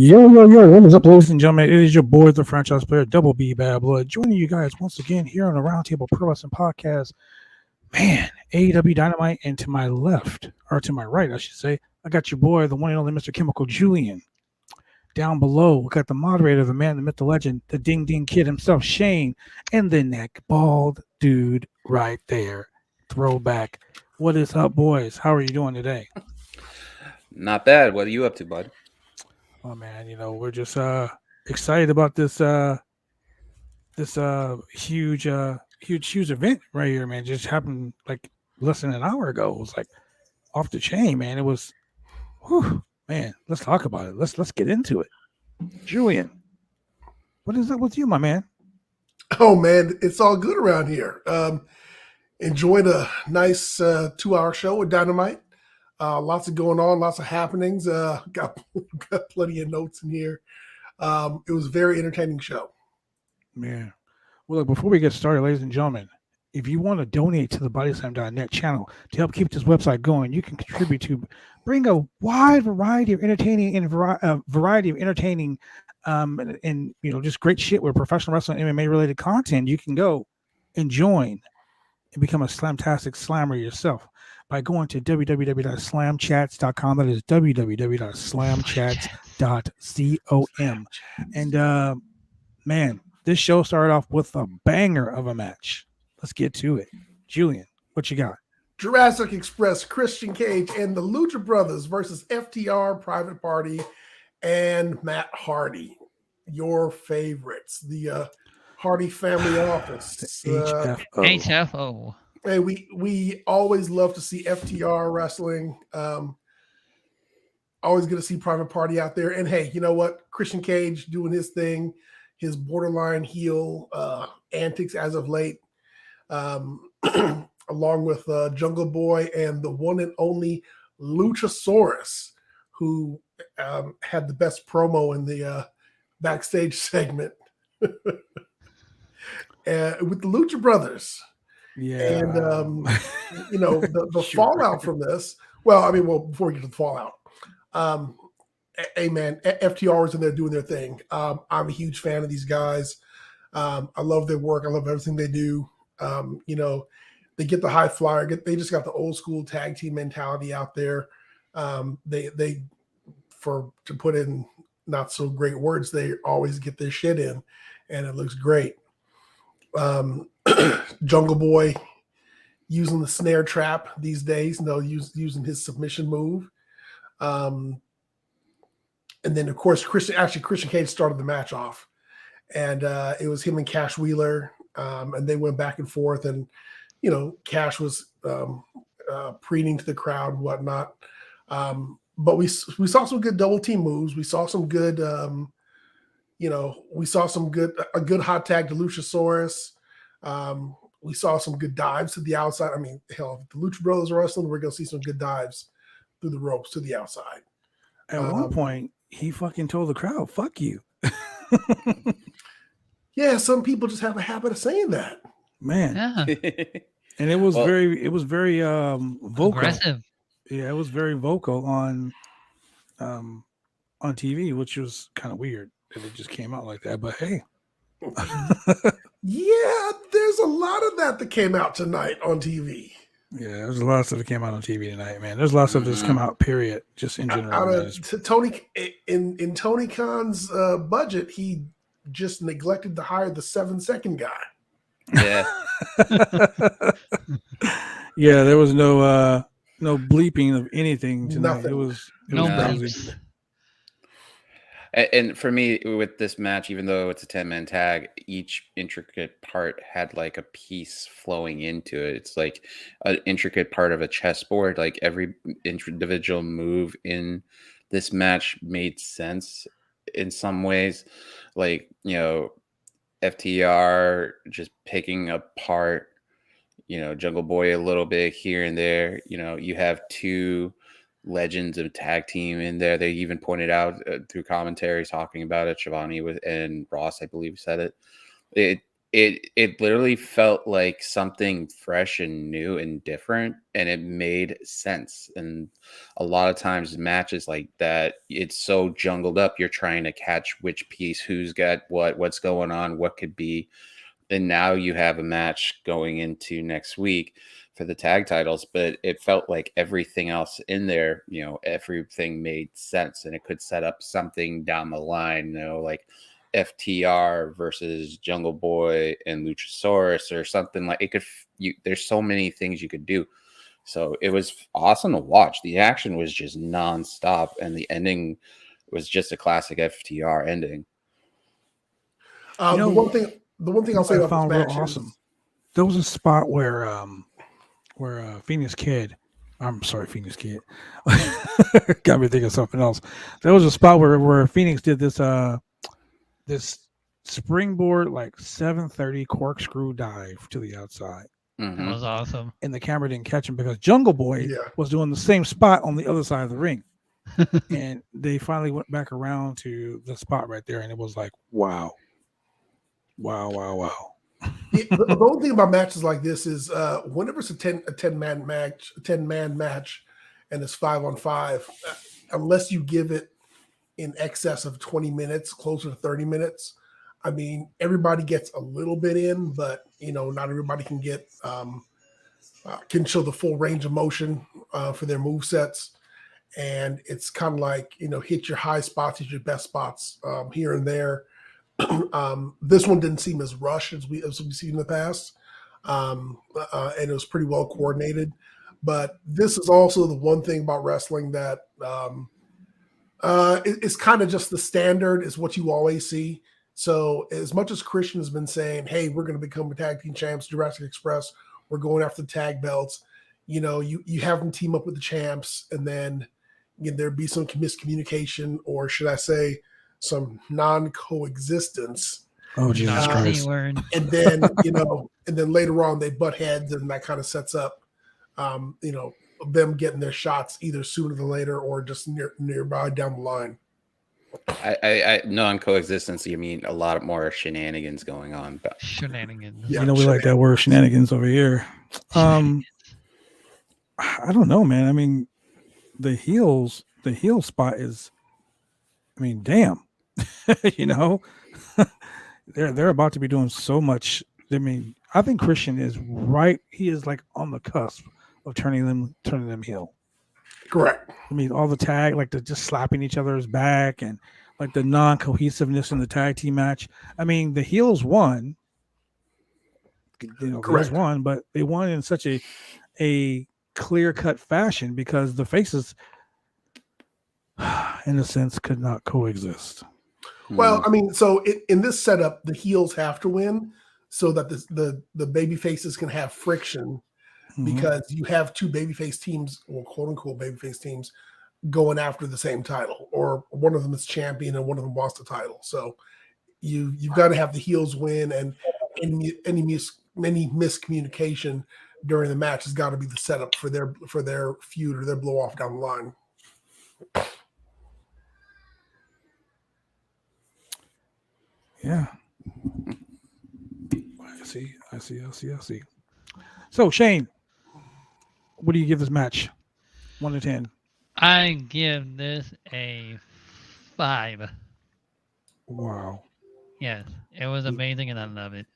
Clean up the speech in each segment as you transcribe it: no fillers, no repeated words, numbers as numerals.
What is up, ladies and gentlemen? It is your boy, the franchise player, Double B Bad Blood, joining you guys once again here on the Roundtable Pro Wrestling Podcast. Man, AEW Dynamite, and to my left, or to my right, I should say, I got your boy, the one and only Mr. Chemical Julian. Down below, we got the moderator, the man, the myth, the legend, the Ding Ding Kid himself, Shane, and then that bald dude right there, throwback. What is up, boys? How are you doing today? Not bad. What are you up to, bud? Oh man, we're just excited about this huge event right here, man. Just happened like less than an hour ago. It was like off the chain, man. It was, whew, man. Let's talk about it. Let's get into it. Julian, what is up with you, my man? Oh man, it's all good around here. Enjoyed a nice 2-hour show with Dynamite. Lots of going on, lots of happenings. Got plenty of notes in here. It was a very entertaining show. Yeah. Well, look, before we get started, ladies and gentlemen, if you want to donate to the bodyslam.net channel to help keep this website going, you can contribute to bring a wide variety of entertaining and and just great shit with professional wrestling and MMA related content. You can go and join and become a slamtastic slammer yourself by going to www.slamchats.com. That is www.slamchats.com. And man, this show started off with a banger of a match. Let's get to it. Julian, what you got? Jurassic Express, Christian Cage, and the Lucha Brothers versus FTR, Private Party, and Matt Hardy. Your favorites. The Hardy Family Office. HFO. Hey, we always love to see FTR wrestling. Always going to see Private Party out there. And hey, you know what? Christian Cage doing his thing, his borderline heel antics as of late, along with Jungle Boy and the one and only Luchasaurus, who had the best promo in the backstage segment with the Lucha Brothers. Yeah. And, the fallout from this, before we get to the fallout, hey man, FTR was in there doing their thing. I'm a huge fan of these guys. I love their work. I love everything they do. They get the high flyer. They just got the old school tag team mentality out there. To put in not so great words, they always get their shit in, and it looks great. Jungle Boy using the snare trap these days, using his submission move. And then, of course, Christian Cage started the match off. And it was him and Cash Wheeler, and they went back and forth. And, Cash was preening to the crowd and whatnot. But we saw some good double team moves. We saw some good, a good hot tag to Luchasaurus. We saw some good dives to the outside. I mean, hell, if the Lucha Brothers are wrestling, we're going to see some good dives through the ropes to the outside. At one point, he fucking told the crowd, "Fuck you." Yeah, some people just have a habit of saying that. Man. Yeah. And it was very vocal. Aggressive. Yeah, it was very vocal on TV, which was kind of weird that it just came out like that. But hey. Yeah, there's a lot of that came out tonight on TV. Yeah, there's a lot of stuff that came out on TV tonight, man. There's a lot of stuff that's come out, period, just in general. Tony Khan's budget, he just neglected to hire the 7-second guy. Yeah. Yeah, there was no bleeping of anything tonight. Nothing. It was No crazy. And for me, with this match, even though it's a 10-man tag, each intricate part had like a piece flowing into it. It's like an intricate part of a chessboard. Like every individual move in this match made sense in some ways. Like, FTR just picking apart, Jungle Boy a little bit here and there. You have two legends of tag team in there. They even pointed out through commentary talking about it. Shivani and Ross, I believe, said it. it literally felt like something fresh and new and different, and it made sense. And a lot of times matches like that, it's so jungled up, you're trying to catch which piece, who's got what's going on, what could be. And now you have a match going into next week for the tag titles, but it felt like everything else in there, everything made sense, and it could set up something down the line, like FTR versus Jungle Boy and Luchasaurus or something. Like it could, there's so many things you could do. So it was awesome to watch. The action was just nonstop, and the ending was just a classic FTR ending. The one thing I'll say I about found this real match awesome. is There was a spot where Phoenix Kid, I'm sorry, Phoenix Kid, got me thinking of something else. There was a spot where Phoenix did this springboard like 730 corkscrew dive to the outside. That was awesome. And the camera didn't catch him because Jungle Boy was doing the same spot on the other side of the ring. And they finally went back around to the spot right there, and it was like, wow. The only thing about matches like this is whenever it's a 10-man match, and it's 5-on-5, unless you give it in excess of 20 minutes, closer to 30 minutes, I mean, everybody gets a little bit in, but not everybody can get can show the full range of motion for their move sets. And it's kind of like, hit your high spots, hit your best spots here and there. This one didn't seem as rushed as we've seen in the past, and it was pretty well coordinated. But this is also the one thing about wrestling that it's kind of just the standard, is what you always see. So as much as Christian has been saying, hey, we're going to become a tag team champs, Jurassic Express, we're going after the tag belts, you have them team up with the champs, and then there'd be some miscommunication, or should I say some non-coexistence. Oh, Jesus Christ. And then, and then later on they butt heads, and that kind of sets up, them getting their shots either sooner than later or just nearby down the line. I non-coexistence, you mean a lot more shenanigans going on. But shenanigans. We like that word shenanigans over here. I don't know, man. I mean, the heel spot is, I mean, damn. They're about to be doing so much. I mean, I think Christian is right. He is like on the cusp of turning them heel. Correct. I mean, all the tag, like the just slapping each other's back, and like the non-cohesiveness in the tag team match. I mean, the heels won. Correct. Won, but they won in such a clear-cut fashion because the faces, in a sense, could not coexist. Well, I mean, so in this setup, the heels have to win so that the baby faces can have friction, because you have two babyface teams, or quote unquote babyface teams, going after the same title, or one of them is champion and one of them wants the title. So you've got to have the heels win, and any miscommunication during the match has got to be the setup for their feud or their blow off down the line. Yeah. I see. So, Shane, what do you give this match? 1 to 10. I give this a 5. Wow. Yes, it was amazing, and I love it.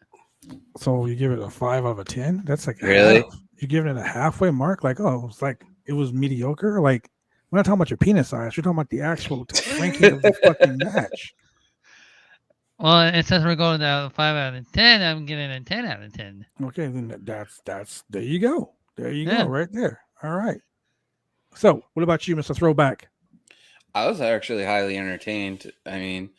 So you give it a 5 out of 10? That's like really? You're giving it a halfway mark? Like, it was mediocre? Like, we're not talking about your penis size. We're talking about the actual ranking of the fucking match. Well, and since we're going down 5 out of 10, I'm giving it a 10 out of 10. Okay, then that's there you go. There you go, right there. All right. So, what about you, Mr. Throwback? I was actually highly entertained. I mean,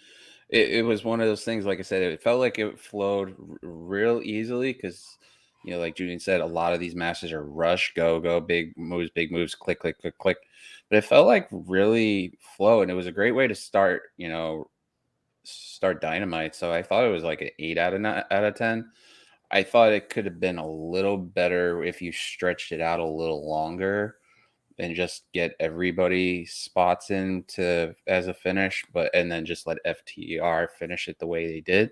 it was one of those things, like I said, it felt like it flowed real easily because, like Julian said, a lot of these matches are rush, go, big moves, click. But it felt like really flow, and it was a great way to start Dynamite. So I thought it was like an 8 out of 10. I thought it could have been a little better if you stretched it out a little longer and just get everybody spots in as a finish, and then just let FTR finish it the way they did.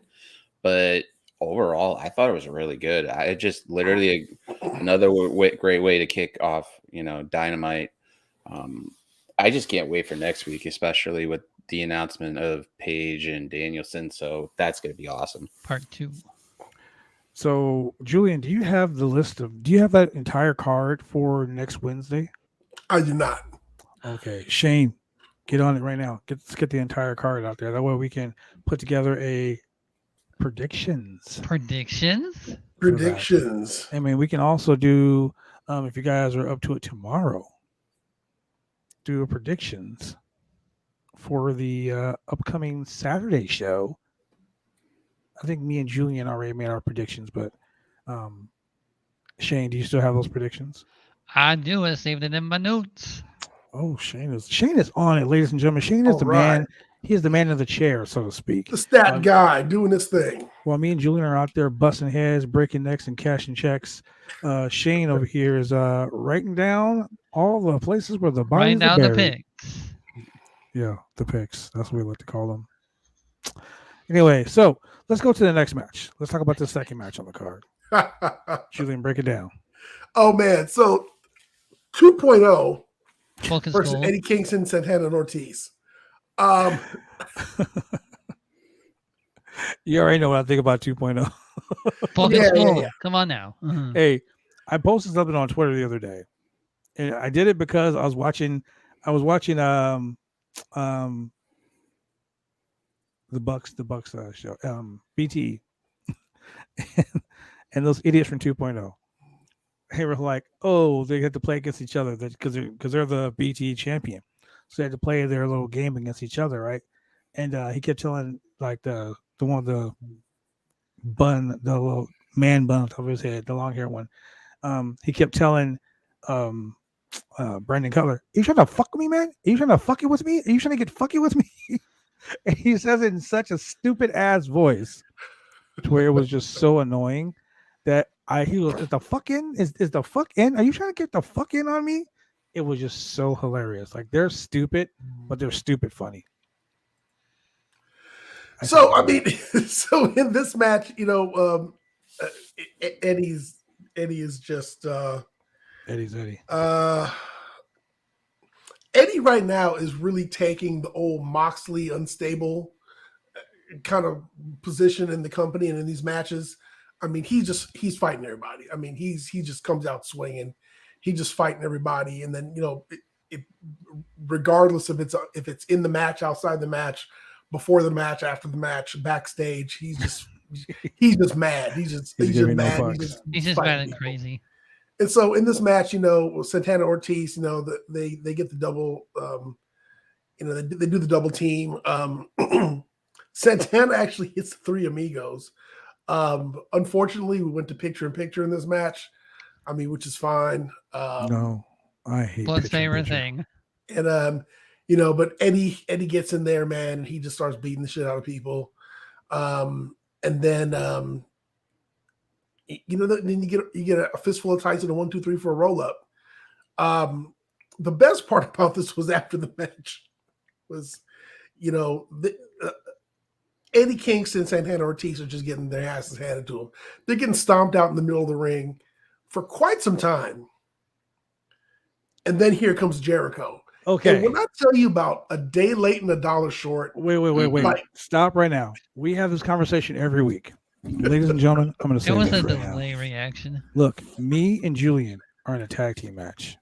But overall, I thought it was really good. I just literally another great way to kick off, Dynamite. I just can't wait for next week, especially with the announcement of Paige and Danielson. So that's going to be awesome. Part 2. So, Julian, do you have that entire card for next Wednesday? I do not. Okay, Shane, get on it right now. Let's get the entire card out there. That way we can put together a predictions. Predictions? I mean, we can also do, if you guys are up to it tomorrow, do a predictions for the upcoming Saturday show. I think me and Julian already made our predictions, but Shane, do you still have those predictions? I do. I saved it in my notes. Oh, Shane is on it, ladies and gentlemen. Shane is man. He is the man of the chair, so to speak. The stat guy doing this thing. While me and Julian are out there busting heads, breaking necks, and cashing checks, Shane over here is writing down all the places where the bodies are buried. The picks. Yeah, the picks. That's what we like to call them. Anyway, so let's go to the next match. Let's talk about the second match on the card. Julian, break it down. Oh, man. So 2.0 versus gold. Eddie Kingston, Santana, and Ortiz. You already know what I think about 2.0. Focus gold. Yeah. Come on now. Mm-hmm. Hey, I posted something on Twitter the other day. And I did it because I was watching the Bucks show, BT, and those idiots from 2.0. They were like, "Oh, they had to play against each other because they're the BT champion, so they had to play their little game against each other, right?" And he kept telling like the one the little man bun on top of his head, the long hair one. He kept telling Brandon Cutler, "Are you trying to fuck with me, man? Are you trying to fuck it with me? Are you trying to get fucky with me?" And he says it in such a stupid ass voice to where it was just so annoying that he was, is the fuck in? Is the fuck in? Are you trying to get the fuck in on me? It was just so hilarious. Like they're stupid, but they're stupid funny. So in this match, Eddie is just Eddie's Eddie. Eddie right now is really taking the old Moxley unstable kind of position in the company and in these matches. I mean, he's fighting everybody. I mean, he just comes out swinging. He's just fighting everybody, and then regardless if it's in the match, outside the match, before the match, after the match, backstage, he's just mad. He's just mad. He's just mad and crazy. And so in this match, Santana Ortiz, they get the double, they do the double team. Santana actually hits the Three Amigos. Unfortunately, we went to picture-in-picture in this match. I mean, which is fine. No, I hate Blood's favorite thing. And but Eddie gets in there, man, and he just starts beating the shit out of people. And then then you get a fistful of Tyson, a 1, 2, 3 for a roll up. The best part about this was after the match was, Eddie Kingston, Santana Ortiz are just getting their asses handed to them. They're getting stomped out in the middle of the ring for quite some time. And then here comes Jericho. Okay. And when I tell you about a day late and a dollar short. Wait. Stop right now. We have this conversation every week. Ladies and gentlemen, I'm going to say it was this a right delay now. reaction. Look, me and Julian are in a tag team match.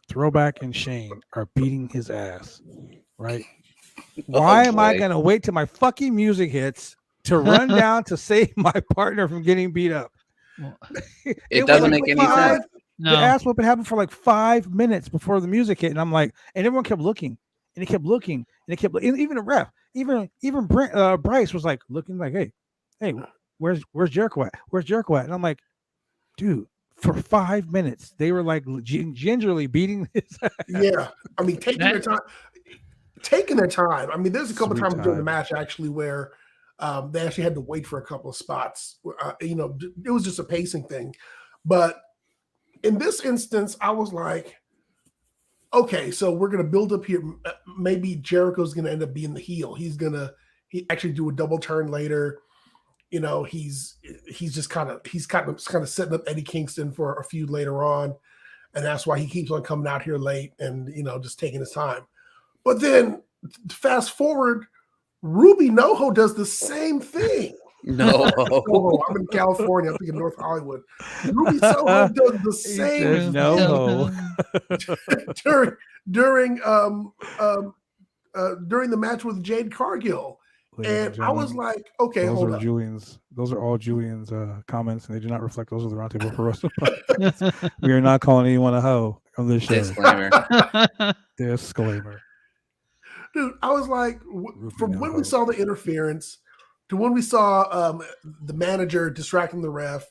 Throwback and Shane are beating his ass, right? Why am I going to wait till my fucking music hits to run down to save my partner from getting beat up? It doesn't make any sense. No. The ass whooping happened for like 5 minutes before the music hit, and I'm like, and everyone kept looking, and it kept looking, and it kept, even the ref, even Bryce was like looking like, hey, where's Jericho at? Where's Jericho at? And I'm like, dude, for 5 minutes they were like gingerly beating his ass. Yeah, I mean, taking their time. I mean, there's a couple times during the match actually where they actually had to wait for a couple of spots. It was just a pacing thing, but in this instance, I was like, okay, so we're going to build up here. Maybe Jericho's going to end up being the heel. He actually do a double turn later. You know, he's just kind of setting up Eddie Kingston for a feud later on, and that's why he keeps on coming out here late and just taking his time. But then fast forward, Ruby Noho does the same thing. No, Soho. I'm in California. I'm thinking North Hollywood. Ruby Soho does the same no during the match with Jade Cargill. And I was like, okay, hold up. Those are all Julian's comments, and they do not reflect those of the Roundtable Pro Wrestling Podcast. We are not calling anyone a hoe on this show. Disclaimer. Dude, I was like, from when we saw the interference to when we saw the manager distracting the ref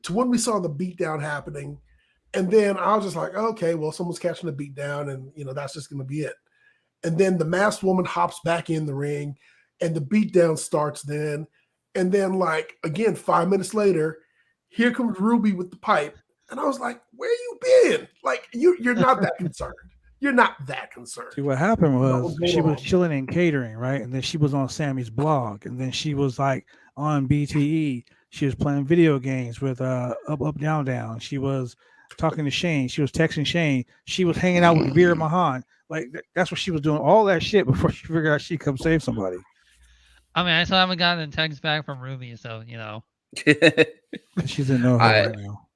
to when we saw the beatdown happening. And then I was just like, okay, well, someone's catching a beatdown, and that's just going to be it. And then the masked woman hops back in the ring, and the beatdown starts then. And then, like, again, 5 minutes later, here comes Ruby with the pipe. And I was like, where you been? Like, you're not that concerned. You're not that concerned. See, what happened was she was chilling in catering, right? And then she was on Sammy's blog. And then she was, like, on BTE. She was playing video games with Up, Up, Down, Down. She was talking to Shane. She was texting Shane. She was hanging out with Veer Mahan. Like, that's what she was doing, all that shit before she figured out she'd come save somebody. I mean, I still haven't gotten a text back from Ruby, so She's in no hurry right now.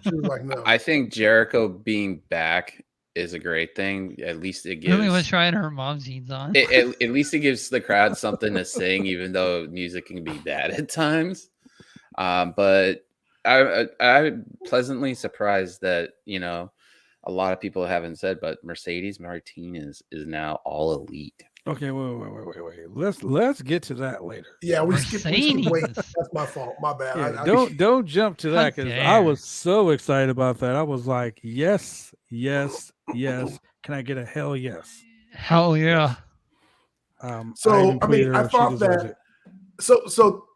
She was like, no. I think Jericho being back is a great thing. At least it gives. Ruby was trying her mom's jeans on. At least it gives the crowd something to sing, even though music can be bad at times. But I'm pleasantly surprised that a lot of people haven't said, but Mercedes Martinez is now all elite. Okay, wait. Let's get to that later. Yeah, we skipped. Wait, that's my fault. My bad. Yeah, don't jump to that because I was so excited about that. I was like, yes. Can I get a hell yes? Hell yeah. So I thought that. So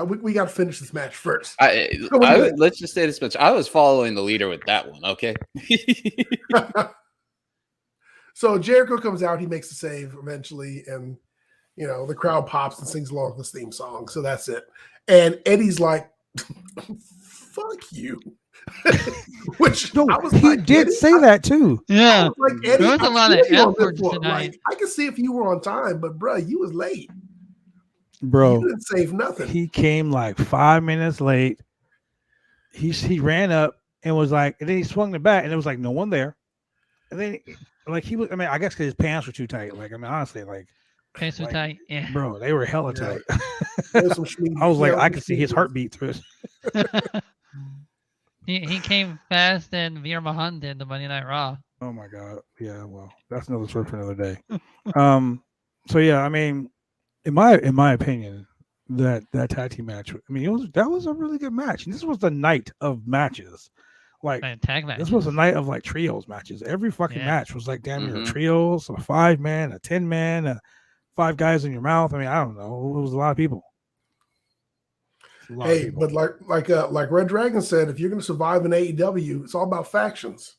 we got to finish this match first. Let's just say this much. I was following the leader with that one. Okay. So Jericho comes out, he makes the save eventually, and the crowd pops and sings along with this theme song. So that's it. And Eddie's like, "Fuck you," which no, he did say that too. Yeah, like, Eddie, there was a lot of effort tonight. Like, I can see if you were on time, but bro, you was late. Bro, you didn't save nothing. He came like 5 minutes late. He ran up and was like, and then he swung the bat, and there was like no one there. And then, like, he was, I mean, I guess because his pants were too tight. Like, I mean, honestly, like, pants were tight. Yeah, bro, they were hella tight. I was like, I could see his heartbeat through it. He came fast and Veer Mahan did the Monday Night Raw. Oh my god, yeah. Well, that's another story for another day. So yeah, I mean, in my opinion, that tag team match, I mean, that was a really good match. And this was the night of matches. Like, tag matches. This was a night of like trios matches. Every fucking match was like damn near a trios, a 5-man, a 10-man, 5 guys in your mouth. I mean, I don't know. It was a lot of people. Hey, but like Red Dragon said, if you're going to survive in AEW, it's all about factions.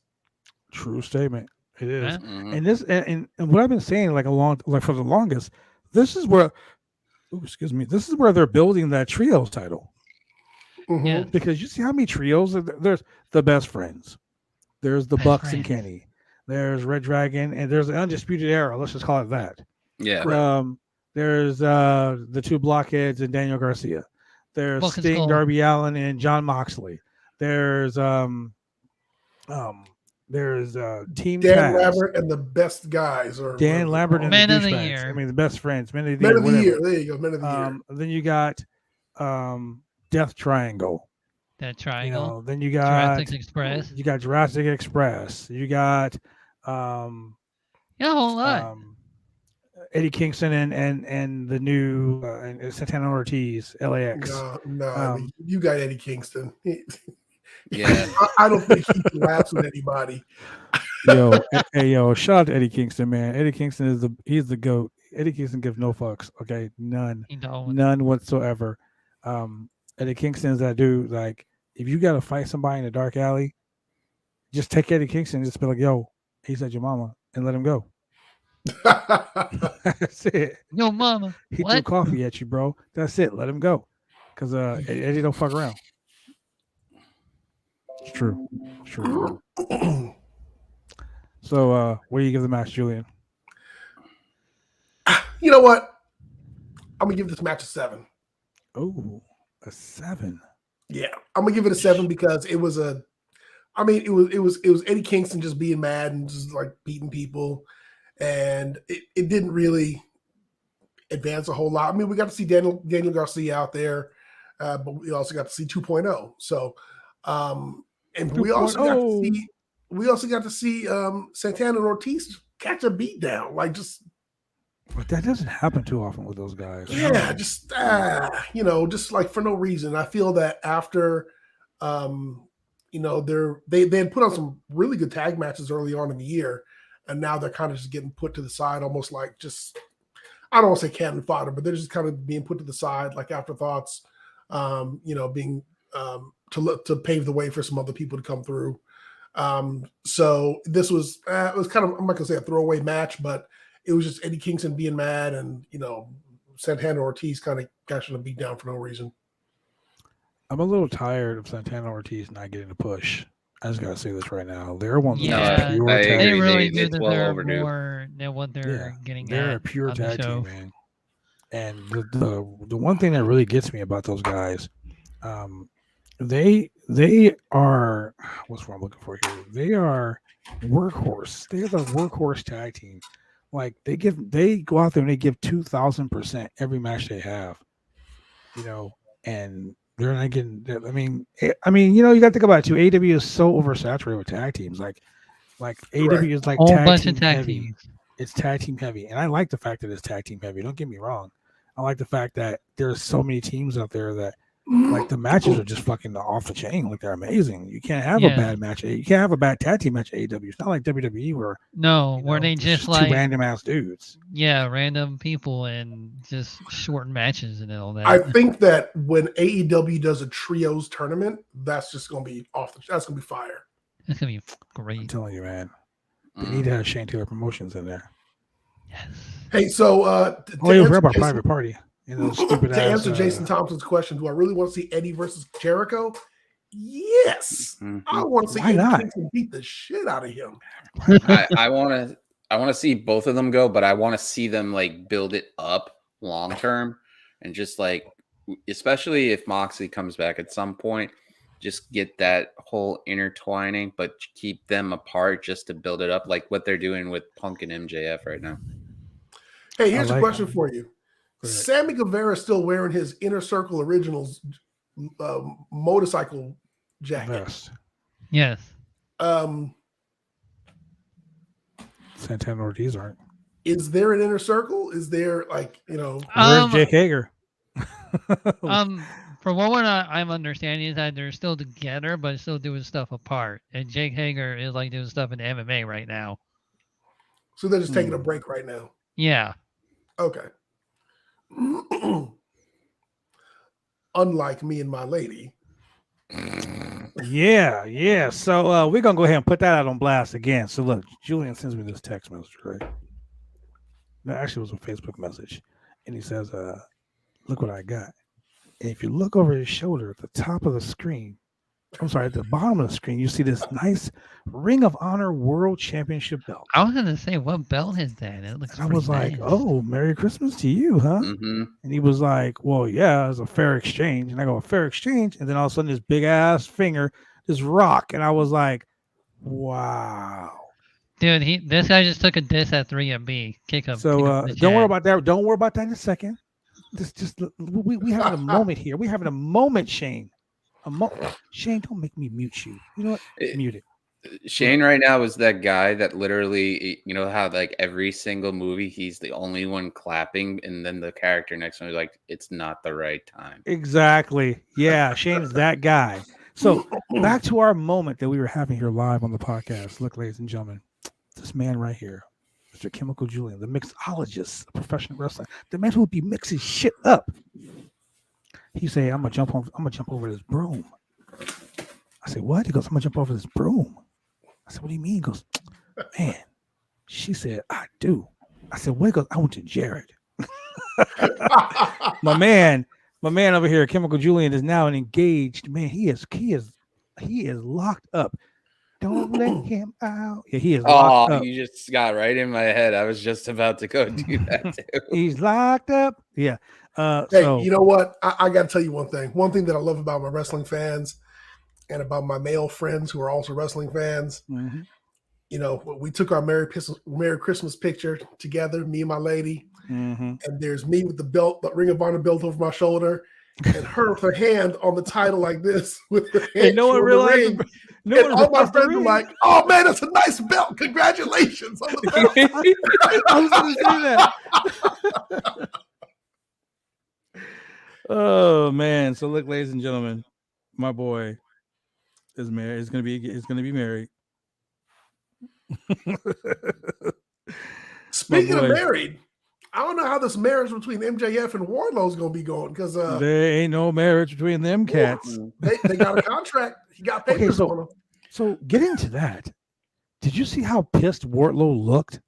True statement. It is. Yeah. Mm-hmm. And this and what I've been saying for the longest, this is where they're building that trios title. Mm-hmm. Yeah. Because you see how many trios there's the Best Friends, there's the Bucks and Kenny, there's Red Dragon, and there's the Undisputed Era. Let's just call it that. Yeah. There's the 2 Blockheads and Daniel Garcia. There's Buck and Sting, Skull. Darby Allin, and John Moxley. There's Team Dan Taz. Lambert and the Best Guys, or Dan Lambert and Men the of the Douchebags. Year. I mean, the Best Friends, Men of the Men Year. of the whatever. Year. There you go, Men of the Year. Then you got Death Triangle. That triangle. Then you got Jurassic Express. You got Jurassic Express. You got Yeah, a whole lot. Eddie Kingston and the new and Santana Ortiz, LAX. No, you got Eddie Kingston. Yeah. I don't think he can lapse with anybody. Yo, shout out to Eddie Kingston, man. Eddie Kingston he's the GOAT. Eddie Kingston gives no fucks. Okay, none whatsoever. Eddie Kingston is that dude. Like, if you got to fight somebody in a dark alley, just take Eddie Kingston and just be like, yo, he said your mama, and let him go. That's it. Yo, mama. He threw What? coffee at you, bro. That's it. Let him go. Because Eddie don't fuck around. It's true. It's true. So, what do you give the match, Julian? You know what? I'm gonna give this match a 7. Oh, a 7. Yeah, I'm gonna give it a 7 because it was a. I mean, it was Eddie Kingston just being mad and just like beating people, and it didn't really advance a whole lot. I mean, we got to see Daniel Garcia out there, but we also got to see 2.0. So, and we also got to see Santana and Ortiz catch a beat down, like just. But that doesn't happen too often with those guys. Yeah, just just like for no reason. I feel that after, they had put on some really good tag matches early on in the year, and now they're kind of just getting put to the side, almost like just I don't want to say cannon fodder, but they're just kind of being put to the side, like afterthoughts. Being to pave the way for some other people to come through. So this was it was kind of I'm not gonna say a throwaway match, but it was just Eddie Kingston being mad and, Santana Ortiz kind of catching a beat down for no reason. I'm a little tired of Santana Ortiz not getting a push. I just got to say this right now. They're one of the Yeah, pure I tag They agree. really It's do well deserve overdue. more than what they're getting They're at a pure on the tag show. team, man. And the one thing that really gets me about those guys, they are what's what I'm looking for here. They are workhorse. They're the workhorse tag team. Like they go out there and they give 2,000% every match they have, and they're not getting. I mean, you got to think about it too. AEW is so oversaturated with tag teams. Like AEW is like Whole tag bunch team of tag heavy. teams. It's tag team heavy, and I like the fact that it's tag team heavy. Don't get me wrong. I like the fact that there's so many teams out there that like the matches are just fucking off the chain. Like they're amazing. You can't have a bad match. You can't have a bad tag team match at AEW. It's not like WWE where where they just two like random ass dudes. Yeah, random people and just short matches and all that. I think that when AEW does a trios tournament, that's just gonna be that's gonna be fire. It's gonna be great. I'm telling you, man. They need to have Shane Taylor Promotions in there. Yes. Hey, so we forgot about Private Party. Stupid to ass, answer Jason Thompson's question, do I really want to see Eddie versus Jericho? Yes. I want to see Eddie Kingston beat the shit out of him. I want to see both of them go, but I want to see them like build it up long term and just like, especially if Moxley comes back at some point, just get that whole intertwining, but keep them apart just to build it up, like what they're doing with Punk and MJF right now. Hey, here's a question for you. Sammy Guevara is still wearing his Inner Circle Originals motorcycle jacket. Yes. Santana Ortiz aren't. Is there an Inner Circle? Is there where's Jake Hager? From what I'm understanding is that they're still together, but still doing stuff apart. And Jake Hager is like doing stuff in MMA right now. So they're just taking a break right now. Yeah. Okay. Unlike me and my lady. Yeah. So we're gonna go ahead and put that out on blast again. So look, Julian sends me this text message, right? No, actually, it was a Facebook message, and he says, "Look what I got." And if you look over his shoulder at the top of the screen, I'm sorry, at the bottom of the screen, you see this nice Ring of Honor World Championship belt. I was gonna say, what belt is that? It looks. I was like, "Oh, Merry Christmas to you, huh?" Mm-hmm. And he was like, "Well, yeah, it's a fair exchange." And I go, "A fair exchange?" And then all of a sudden, this big ass finger, this rock, and I was like, "Wow." Dude, this guy just took a diss at 3MB. Kick him. So don't worry about that. Don't worry about that in a second. Just we having a moment here. We having a moment, Shane. Shane, don't make me mute you. You know what? Mute it. Shane right now is that guy that literally, how like every single movie, he's the only one clapping, and then the character next to him is like, it's not the right time. Exactly. Yeah, Shane's that guy. So back to our moment that we were having here live on the podcast. Look, ladies and gentlemen, this man right here, Mr. Chemical Julian, the mixologist, a professional wrestler, the man who would be mixing shit up. He say, I'm gonna jump over this broom. I say, what? He goes, I'm gonna jump over this broom. I said, what do you mean? He goes, man, she said, I do. I said, "When?" He goes, "I went to Jared." my man over here, Chemical Julian, is now an engaged man. He is locked up. Don't let him out. Yeah, he is locked up. You just got right in my head. I was just about to go do that too. He's locked up. Yeah. Hey, So you know what? I got to tell you one thing. One thing that I love about my wrestling fans and about my male friends who are also wrestling fans. mm-hmm. You know, we took our Merry Christmas picture together, me and my lady. Mm-hmm. And there's me with the belt, the Ring of Honor belt over my shoulder, and her with her hand on the title like this with her hand. And no one realized. And all my friends were like, "Oh man, that's a nice belt! Congratulations on the belt!" I was going to say that. Oh man! So look, ladies and gentlemen, my boy is married. Is going to be married. Speaking of married, I don't know how this marriage between MJF and Wardlow is going to be going because there ain't no marriage between them cats. They got a contract. He got papers on him. So getting to that, did you see how pissed Wardlow looked?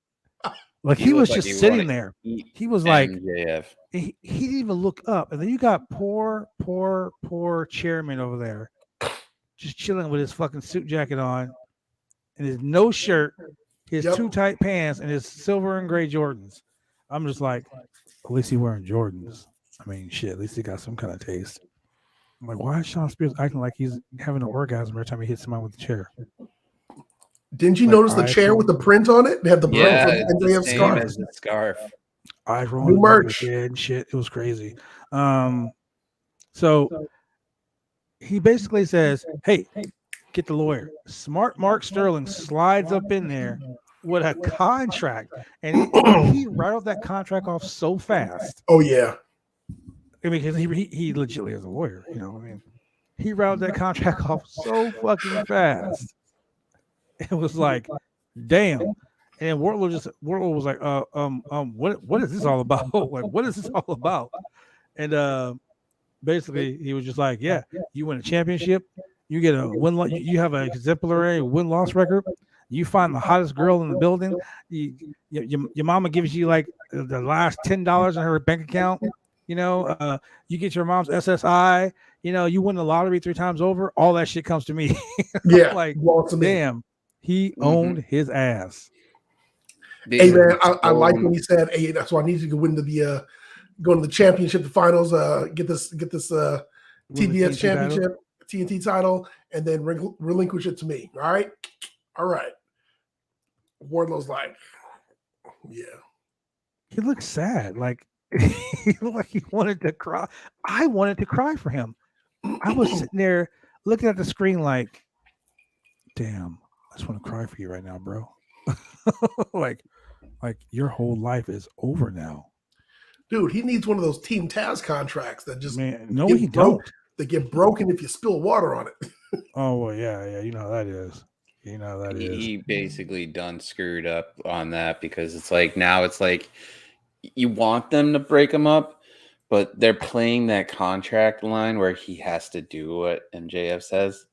Like he was just sitting there. He was like, MJF. He didn't even look up. And then you got poor chairman over there, just chilling with his fucking suit jacket on, and his no shirt, his too tight pants, and his silver and gray Jordans. I'm just like, at least he wearing Jordans. I mean, shit, at least he got some kind of taste. I'm like, why is Shawn Spears acting like he's having an orgasm every time he hits someone with the chair? Didn't you notice the chair with the print on it? They had the print from MJF's scarf. As the scarf. I rolling merch and shit. It was crazy. So he basically says, "Hey, get the lawyer." Smart Mark Sterling slides up in there with a contract, and he rattled that contract off so fast. Oh yeah. I mean, because he legitimately is a lawyer, you know. I mean, he rattled that contract off so fucking fast. It was like, damn. And Wardlow was like, what is this all about? Like, what is this all about? And basically, he was just like, yeah, you win a championship, you get a win, you have an exemplary win-loss record, you find the hottest girl in the building, your mama gives you like the last $10 in her bank account. You know, you get your mom's SSI. You know, you win the lottery 3 times over. All that shit comes to me. Yeah, like, damn, he owned his ass. Hey man, I like when he said, "Hey, that's why I need you to win go to the championship, the finals, get this TBS championship, TNT title, and then relinquish it to me." All right. Wardlow's like, yeah. He looked sad. Like he looked like he wanted to cry. I wanted to cry for him. I was sitting there looking at the screen like, damn, I just want to cry for you right now, bro. like your whole life is over now. Dude, he needs one of those Team Taz contracts that just he don't. They get broken if you spill water on it. Oh well, yeah, you know how that is. He basically done screwed up on that because it's like now it's like you want them to break him up, but they're playing that contract line where he has to do what MJF says.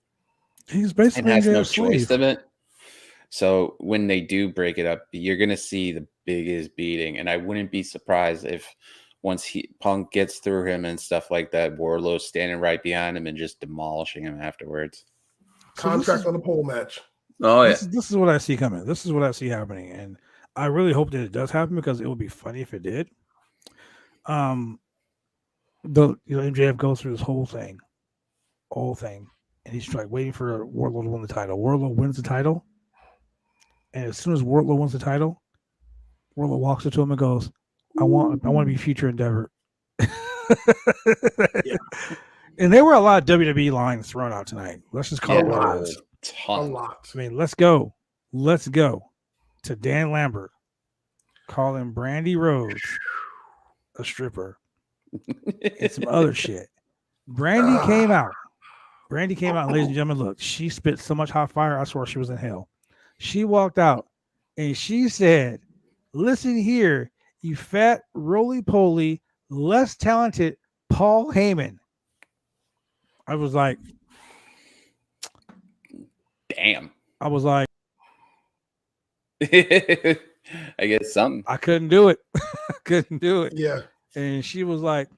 He's basically and has no choice of it. So when they do break it up, you're gonna see the biggest beating, and I wouldn't be surprised if once Punk gets through him and stuff like that, Wardlow's standing right behind him and just demolishing him afterwards. Contract on the pole match. Oh yeah, this is what I see coming. This is what I see happening, and I really hope that it does happen because it would be funny if it did. MJF goes through this whole thing, and he's like waiting for Wardlow to win the title. Wardlow wins the title, and as soon as Wardlow wins the title, Wardlow walks up to him and goes, I want to be future Endeavor. Yeah. And there were a lot of WWE lines thrown out tonight. Let's just call it what it is. A lot. I mean, let's go to Dan Lambert calling Brandy Rhodes a stripper and some other shit. Brandy came out, ladies and gentlemen. Look, she spit so much hot fire, I swear she was in hell. She walked out and she said, "Listen here, you fat, roly-poly, less talented Paul Heyman." I was like, damn. I was like, I guess something. I couldn't do it. I couldn't do it. Yeah. And she was like,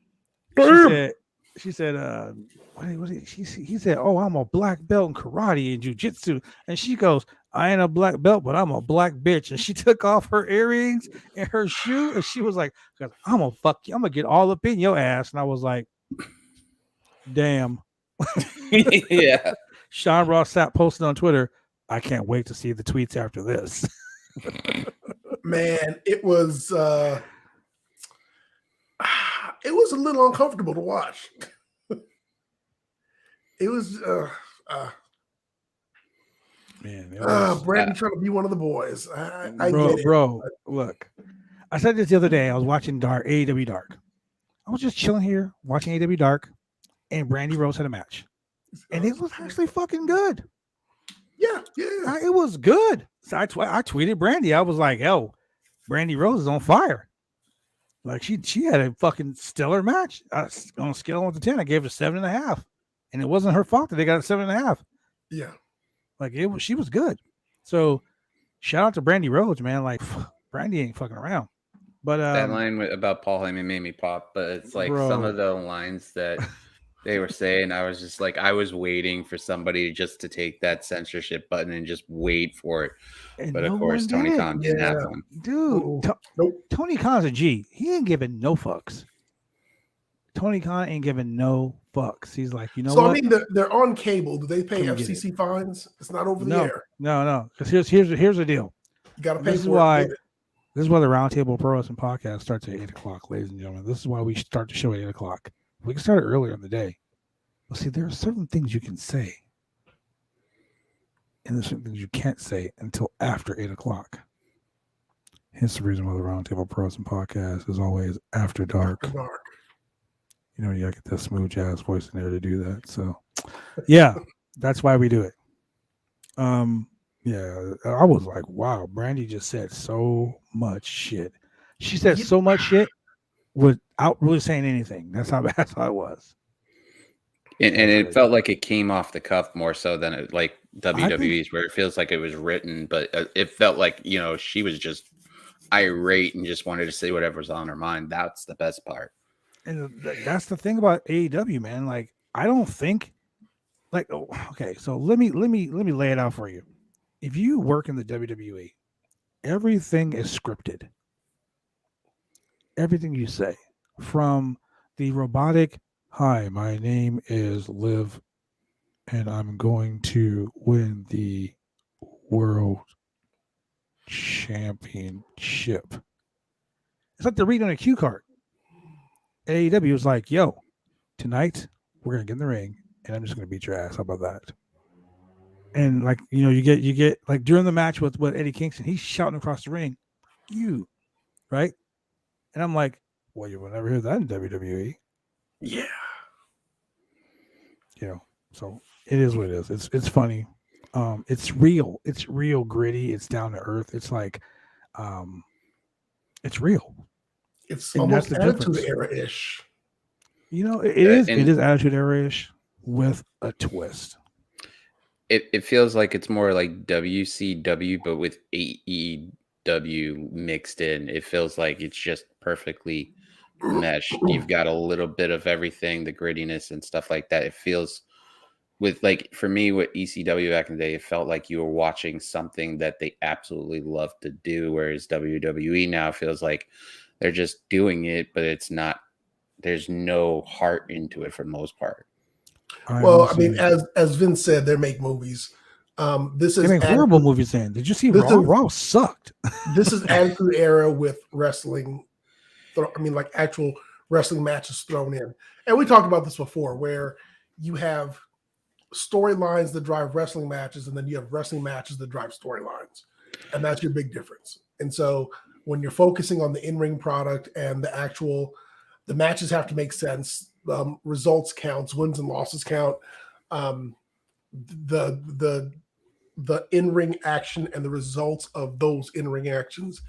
Damn. she said, he said, oh, I'm a black belt in karate and jujitsu. And she goes, I ain't a black belt, but I'm a black bitch. And she took off her earrings and her shoe. And she was like, I'm gonna fuck you. I'm gonna get all up in your ass. And I was like, damn. Yeah. Sean Ross Sapp posted on Twitter, I can't wait to see the tweets after this. Man, it was a little uncomfortable to watch. It was Man, it was, Brandon trying to be one of the boys. I bro, get it. bro, look. I said this the other day. I was watching AEW Dark. I was just chilling here watching AEW Dark, and Brandy Rose had a match. And it was actually fucking good. Yeah. It was good. So I tweeted Brandy. I was like, yo, Brandy Rose is on fire. Like she had a fucking stellar match. On a scale of 1 to 10, I gave it a 7.5. And it wasn't her fault that they got a 7.5. Yeah. Like she was good. So shout out to Brandy Rose, man. Like Brandy ain't fucking around. But that line about Paul Heyman made me pop. But it's like some of the lines that they were saying, I was just like, I was waiting for somebody just to take that censorship button and just wait for it. But of course, Tony Khan didn't have one. Dude, nope. Tony Khan's a G. He ain't giving no fucks. Tony Khan ain't giving no fucks. He's like, you know what? So I mean, they're on cable. Do they pay FCC fines? It's not over the air. No. Because here's the deal. You got to pay This is why the Roundtable Pro Wrestling Podcast starts at 8:00, ladies and gentlemen. This is why we start the show at 8:00. We can start it earlier in the day. But see, there are certain things you can say, and there's certain things you can't say until after 8:00. Hence the reason why the Roundtable Pro Wrestling Podcast is always after dark. You know, you gotta get that smooth jazz voice in there to do that. So, yeah, that's why we do it. Yeah, I was like, wow, Brandy just said so much shit. She said so much shit without really saying anything. That's how it was. And it felt like it came off the cuff more so than it, like WWE's, where it feels like it was written, but it felt like, you know, she was just irate and just wanted to say whatever was on her mind. That's the best part. And that's the thing about AEW, man. Like, I don't think, like, okay, so let me lay it out for you. If you work in the WWE, everything is scripted. Everything you say, from the robotic, hi, my name is Liv, and I'm going to win the World Championship. It's like they're reading on a cue card. AEW was like, yo, tonight we're going to get in the ring, and I'm just going to beat your ass. How about that? And, like, you know, you get like during the match with Eddie Kingston, he's shouting across the ring, you, right? And I'm like, well, you will never hear that in WWE. Yeah. You know, so it is what it is. It's funny. It's real. It's real gritty. It's down to earth. It's like, it's real. It's almost Attitude Era-ish. You know, it is Attitude Era-ish with a twist. It feels like it's more like WCW, but with AEW mixed in. It feels like it's just perfectly meshed. You've got a little bit of everything, the grittiness and stuff like that. It feels with, like, for me, with ECW back in the day, it felt like you were watching something that they absolutely love to do, whereas WWE now feels like they're just doing it, but it's not, there's no heart into it for the most part. Well, I mean, as Vince said, they make movies. They make horrible movies. Then did you see Raw? Raw sucked. This is Attitude Era with wrestling. I mean, like actual wrestling matches thrown in. And we talked about this before, where you have storylines that drive wrestling matches, and then you have wrestling matches that drive storylines, and that's your big difference. And so when you're focusing on the in-ring product and the matches have to make sense. Results counts, wins and losses count. The in-ring action and the results of those in-ring actions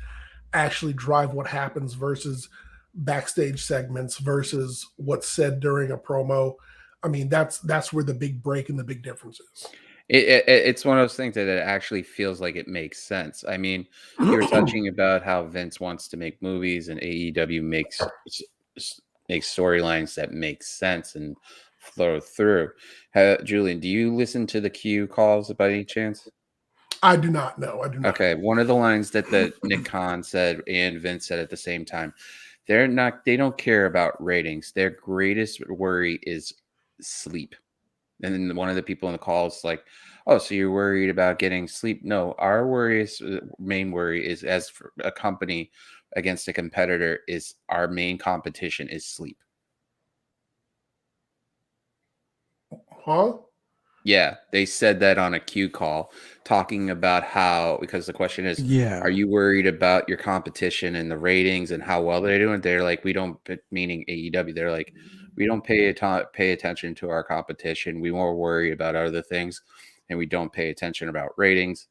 actually drive what happens versus backstage segments versus what's said during a promo. I mean, that's where the big break and the big difference is. It's one of those things that it actually feels like it makes sense. I mean, you were touching about how Vince wants to make movies and AEW makes storylines that make sense and flow through. Julian, do you listen to the Q calls by any chance? I do not know. I do not. Okay, one of the lines that Nick Khan said and Vince said at the same time, they don't care about ratings. Their greatest worry is sleep. And then one of the people in the call is like, "Oh, so you're worried about getting sleep?" No, our main worry is, as for a company against a competitor, is our main competition is sleep. Huh? Yeah, they said that on a Q call, talking about how, because the question is, are you worried about your competition and the ratings and how well they're doing? They're like, we don't, meaning AEW, they're like, we don't pay attention to our competition. We more worry about other things, and we don't pay attention about ratings.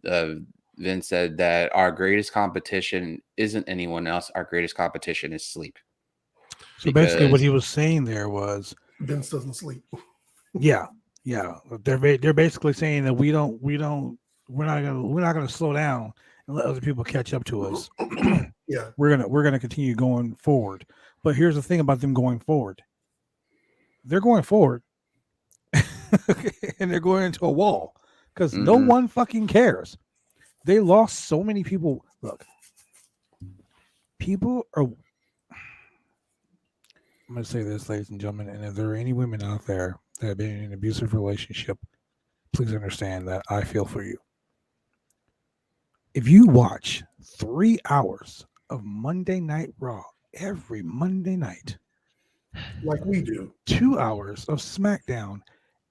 Vince said that our greatest competition isn't anyone else. Our greatest competition is sleep. So basically, what he was saying there was Vince doesn't sleep. Yeah. They're basically saying that we're not gonna slow down and let other people catch up to us. Yeah, we're gonna continue going forward. But here's the thing about them going forward. They're going forward, and they're going into a wall because no one fucking cares. They lost so many people. Look, people are. I'm gonna say this, ladies and gentlemen, and if there are any women out there that have been in an abusive relationship, please understand that I feel for you. If you watch 3 hours of Monday Night Raw every Monday night, like we do, 2 hours of SmackDown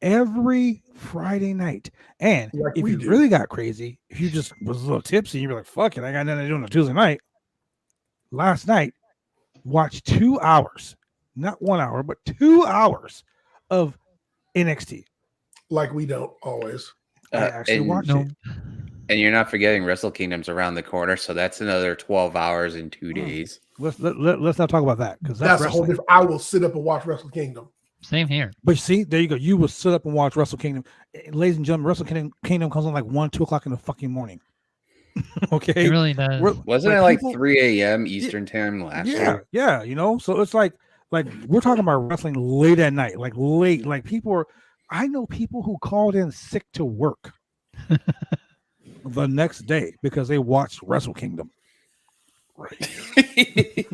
every Friday night, and like if you really got crazy, if you just was a little tipsy, you're like, fuck it, I got nothing to do on a Tuesday night. Last night, watch 2 hours, not 1 hour, but 2 hours of NXT. Like we don't always. I actually watched it. And you're not forgetting Wrestle Kingdom's around the corner, so that's another 12 hours in 2 days. Let's not talk about that, because that's a whole different. I will sit up and watch Wrestle Kingdom. Same here. But see, there you go. You will sit up and watch Wrestle Kingdom. Ladies and gentlemen, Wrestle Kingdom comes on like 1, 2 o'clock in the fucking morning. Okay, it really does. Wasn't it like 3 a.m. Eastern time last year? Yeah, you know. So it's like we're talking about wrestling late at night, like late. Like people are. I know people who called in sick to work the next day because they watched Wrestle Kingdom. Right here.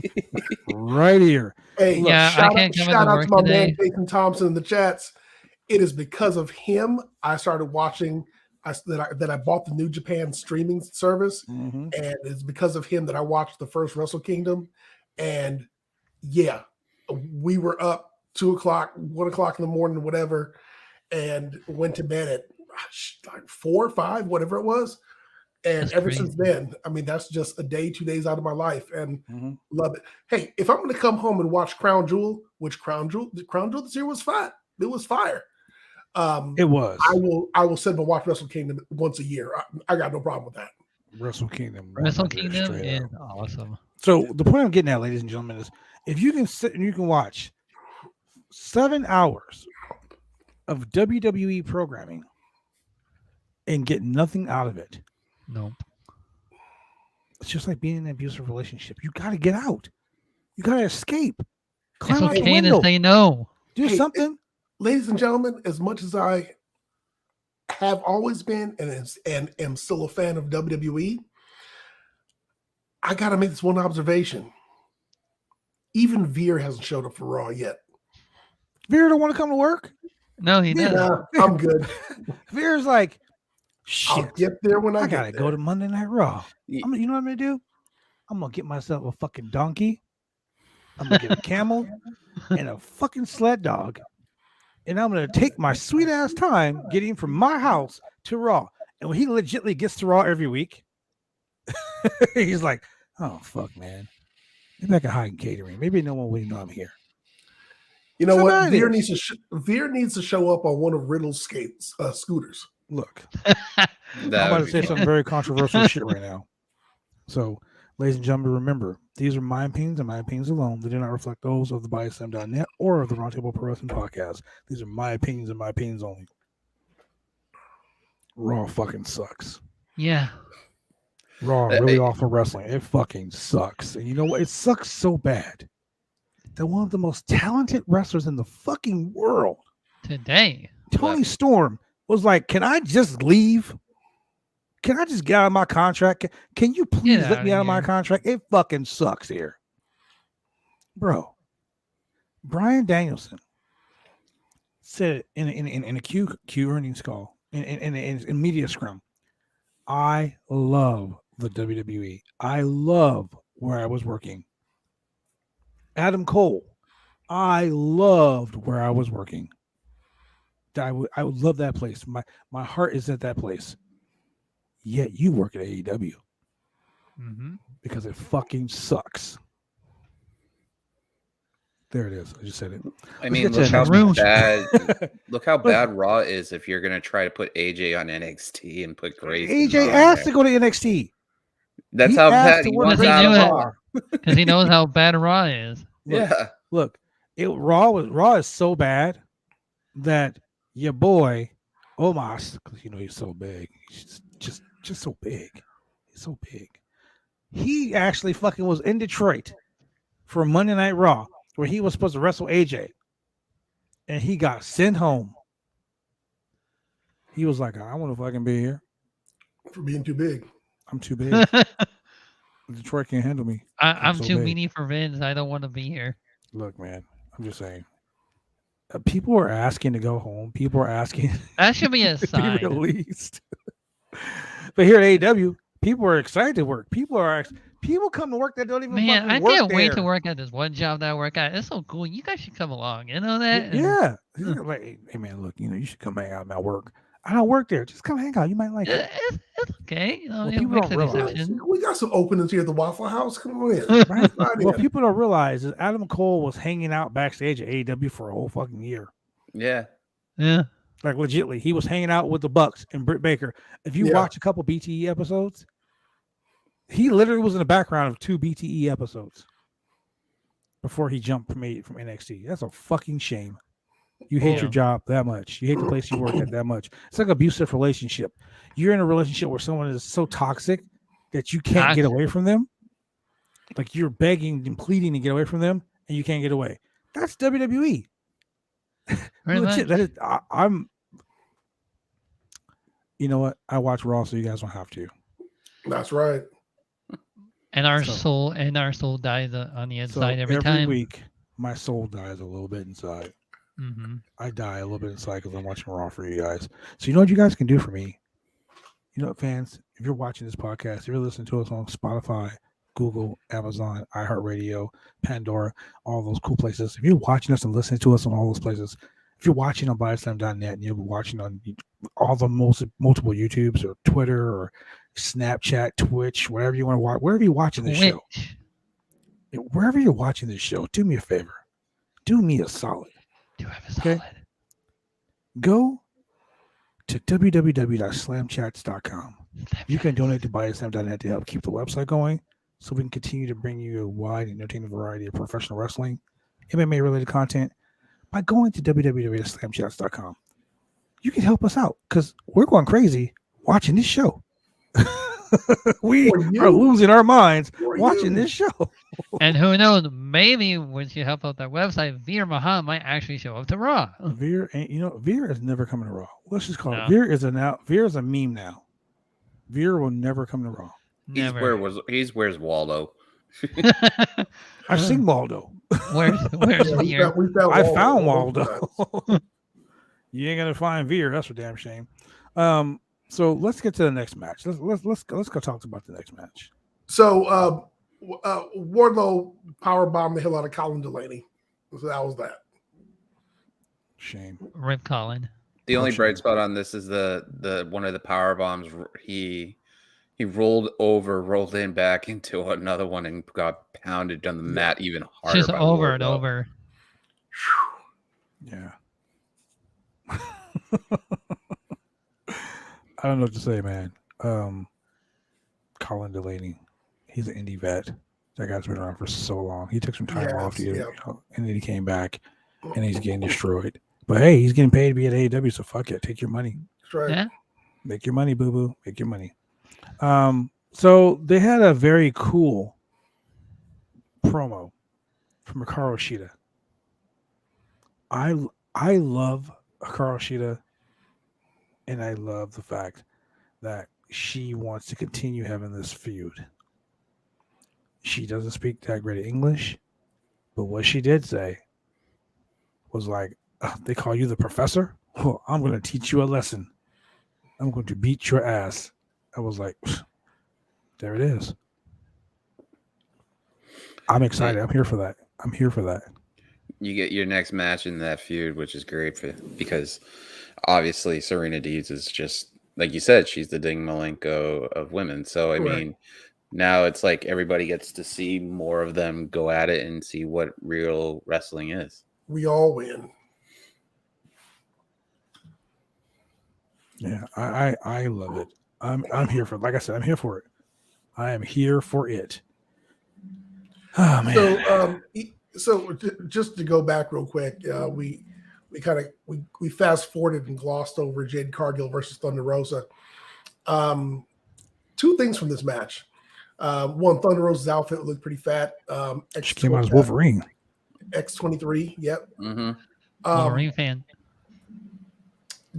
Right here. Hey, look, shout out to my man Jason Thompson in the chats. It is because of him I started watching. That I bought the New Japan streaming service, and it's because of him that I watched the first Wrestle Kingdom. And yeah, we were up 2 o'clock, 1 o'clock in the morning, whatever, and went to bed at like 4 or 5, whatever it was. And that's ever crazy. Since then, I mean, that's just a day, 2 days out of my life, and love it. Hey, if I'm going to come home and watch Crown Jewel, which Crown Jewel this year was fine. It was fire. It was. I will sit and watch Wrestle Kingdom once a year. I got no problem with that. Wrestle Kingdom is awesome. So the point I'm getting at, ladies and gentlemen, is if you can sit and you can watch 7 hours of WWE programming and get nothing out of it, nope. It's just like being in an abusive relationship. You got to get out. You got to escape. It's okay to say no. Do something. Ladies and gentlemen, as much as I have always been and am still a fan of WWE, I got to make this one observation. Even Veer hasn't showed up for Raw yet. Veer don't want to come to work? No, he doesn't. Nah, I'm good. Veer's like, shit. I'll get there when I got to go to Monday Night Raw. You know what I'm going to do? I'm going to get myself a fucking donkey. I'm going to get a camel and a fucking sled dog. And I'm going to take my sweet ass time getting from my house to Raw. And when he legitimately gets to Raw every week, he's like, oh, fuck, man. Maybe I can hide in catering. Maybe no one will know I'm here. You know what? Veer needs to show up on one of Riddle's scooters. Look, I'm about to say some very controversial shit right now. So, ladies and gentlemen, remember, these are my opinions and my opinions alone. They do not reflect those of the BiasM.net or of the Roundtable Pro Wrestling Podcast. These are my opinions and my opinions only. Raw fucking sucks. Yeah. Raw really awful wrestling. It fucking sucks. And you know what? It sucks so bad that one of the most talented wrestlers in the fucking world, Today. Tony Storm, was like, "Can I just leave? Can I just get out of my contract? Can you please let me out of my contract? It fucking sucks here." Bro, Bryan Danielson said in a Q earnings call, in media scrum, "I love the WWE. I love where I was working." Adam Cole, "I loved where I was working. I would love that place. My heart is at that place. Yet you work at AEW because it fucking sucks." There it is. I just said it. I mean, look how bad Raw is if you're gonna try to put AJ on NXT and put Grace. AJ asked to go to NXT. That's how bad he wants out of Raw. Because he knows how bad Raw is. Look, Raw is so bad that your boy Omos, because you know he's so big, he's just so big. He's so big. He actually fucking was in Detroit for Monday Night Raw, where he was supposed to wrestle AJ, and he got sent home. He was like, "I want to fucking be here for being too big. I'm too big. Detroit can't handle me. I'm so too meaty for Vince. I don't want to be here." Look, man, I'm just saying. People are asking to go home. People are asking. That should be a sign. Be released. But here at AEW, people are excited to work. People come to work that don't even. Man, I work can't wait there. to work at this one job that I work at. It's so cool. You guys should come along. You know that? Yeah. Like, hey man, look, you should come hang out at my work. I don't work there. Just come hang out. You might like it. It's okay. People don't realize. We got some openings here at the Waffle House. Come on in. Right? What people don't realize is Adam Cole was hanging out backstage at AEW for a whole fucking year. Yeah. Like legitly, he was hanging out with the Bucks and Britt Baker. If you watch a couple BTE episodes, he literally was in the background of 2 BTE episodes before he jumped from NXT. That's a fucking shame. You hate your job that much. You hate the place you work at that much. It's like an abusive relationship. You're in a relationship where someone is so toxic that you can't get away from them. Like you're begging and pleading to get away from them, and you can't get away. That's WWE. Legit, that is, I'm. You know what? I watch Raw, so you guys don't have to. That's right. And our soul dies on the inside every time. Every week, my soul dies a little bit inside. I die a little bit inside because I'm watching Raw for you guys. So you know what you guys can do for me? You know, fans, if you're watching this podcast, if you're listening to us on Spotify, Google, Amazon, iHeartRadio, Pandora, all those cool places. If you're watching us and listening to us on all those places, if you're watching on BodySlam.net and you're watching on all the multiple YouTubes or Twitter or Snapchat, Twitch, wherever you want to watch, wherever you're watching this show, wherever you're watching this show, do me a favor. Do me a solid. Okay. Go to www.slamchats.com. You can donate to BodySlam.net to help keep the website going so we can continue to bring you a wide and entertaining variety of professional wrestling, MMA related content by going to www.slamchats.com. You can help us out because we're going crazy watching this show. We are losing our minds watching this show. And who knows, maybe once you help out that website, Veer Mahan might actually show up to Raw. Veer is never coming to Raw. Let's just call it. Veer is a meme now. Veer will never come to Raw. He's where's Waldo? I've seen Waldo. Where's Veer? I found Waldo. You ain't gonna find Veer. That's a damn shame. So let's get to the next match. Let's go talk about the next match. So Wardlow powerbombed the hell out of Colin Delaney. So that was that. Shame. Rip Colin. The only bright spot on this is the one of the power bombs. He rolled in back into another one and got pounded on the mat even harder. Just over and over. Yeah. I don't know what to say, man. Colin Delaney, he's an indie vet. That guy's been around for so long. He took some time off, and then he came back, and he's getting destroyed. But hey, he's getting paid to be at AEW, so fuck it, take your money. That's right. Yeah. Make your money, boo boo. Make your money. So they had a very cool promo from Hikaru Shida. I love Hikaru Shida, and I love the fact that she wants to continue having this feud. She doesn't speak that great English, but what she did say was like, they call you the professor? Well, I'm going to teach you a lesson. I'm going to beat your ass. I was like, there it is. I'm excited. I'm here for that. I'm here for that. You get your next match in that feud, which is great because obviously Serena Deeb's is just, like you said, she's the Ding Malenko of women. So, I mean, now it's like everybody gets to see more of them go at it and see what real wrestling is. We all win. Yeah, I love it. I'm here for it. Like I said, I'm here for it. I am here for it. Oh man. So just to go back real quick, we fast forwarded and glossed over Jade Cargill versus Thunder Rosa. Two things from this match. One, Thunder Rosa's outfit looked pretty fat. She came out as Wolverine. X23, yep. Mm-hmm. Wolverine fan.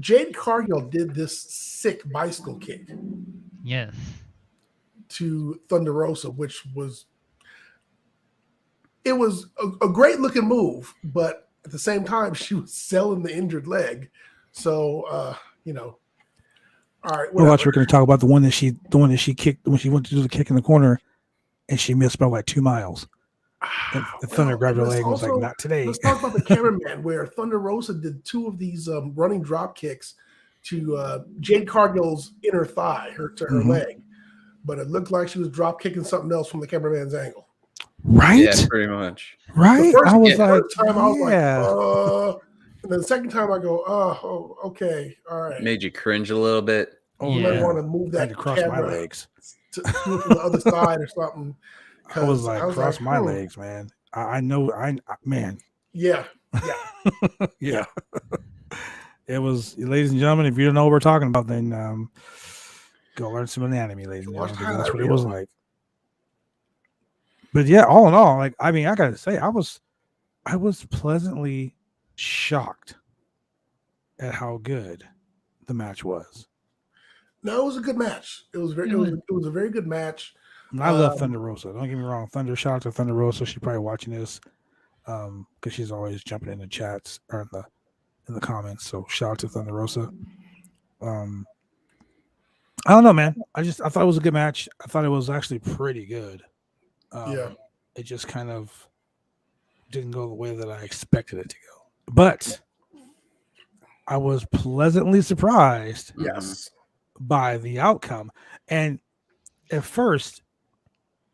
Jade Cargill did this sick bicycle kick. Yes. To Thunder Rosa, which was a great looking move, but at the same time, she was selling the injured leg. So, all right. Well, we're going to talk about the one that she kicked when she went to do the kick in the corner, and she missed by like 2 miles. And Thunder grabbed her leg and was like, "Not today." Let's talk about the cameraman, where Thunder Rosa did 2 of these running drop kicks to Jade Cargill's inner thigh, her leg, but it looked like she was drop kicking something else from the cameraman's angle. Right? Yeah, pretty much. Right? The first time I was like, and then the second time I go, oh, okay, all right. Made you cringe a little bit. Oh, you might want to move that to cross my legs to do it from the other side or something. I was like, cross my legs, man. I know, man. Yeah. Yeah. It was, ladies and gentlemen, if you don't know what we're talking about, then go learn some anatomy, ladies and gentlemen, because that's what it was like. But yeah, all in all, like, I mean, I gotta say, I was pleasantly shocked at how good the match was. No, it was a good match. It was a very good match. I love Thunder Rosa. Don't get me wrong. Shout out to Thunder Rosa. She's probably watching this because she's always jumping in the chats or in the comments. So shout out to Thunder Rosa. I don't know, man. I thought it was a good match. I thought it was actually pretty good. It just kind of didn't go the way that I expected it to go. But I was pleasantly surprised by the outcome. And at first,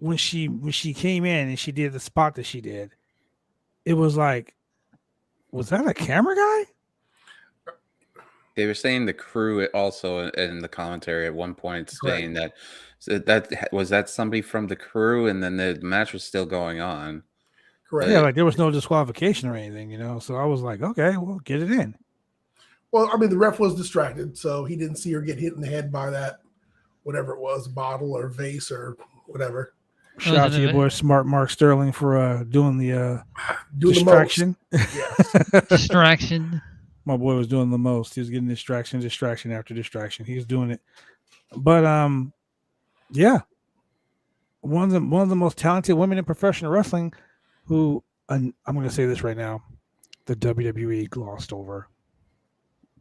when she came in and she did the spot that she did, it was like, was that a camera guy? They were saying the crew also in the commentary at one point saying that was somebody from the crew, and then the match was still going on. Correct. Yeah, like there was no disqualification or anything, So I was like, okay, well, get it in. Well, I mean, the ref was distracted, so he didn't see her get hit in the head by that, whatever it was, bottle or vase or whatever. Shout out to your boy Smart Mark Sterling for doing the distraction. Distraction. My boy was doing the most. He was getting distraction after distraction. He was doing it. But yeah. One of the most talented women in professional wrestling who, I'm going to say this right now, the WWE glossed over.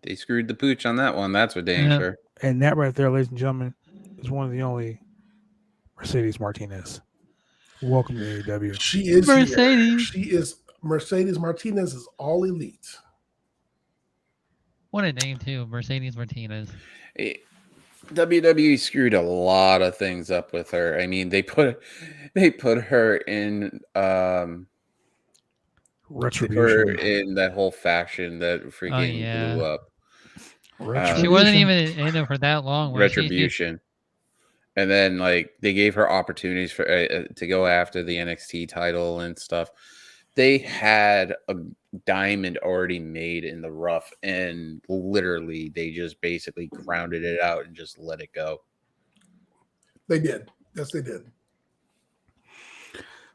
They screwed the pooch on that one. That's for dang sure. And that right there, ladies and gentlemen, is one of the only Mercedes Martinez. Welcome to AEW. She is Mercedes. Here. She is Mercedes Martinez is all elite. What a name too, Mercedes Martinez. WWE screwed a lot of things up with her. I mean, they put her in Retribution. in that whole faction that freaking blew up. She wasn't even in it for that long. Retribution. And then, like, they gave her opportunities for to go after the NXT title and stuff. They had diamond already made in the rough, and literally they just basically grounded it out and just let it go. They did. Yes, they did.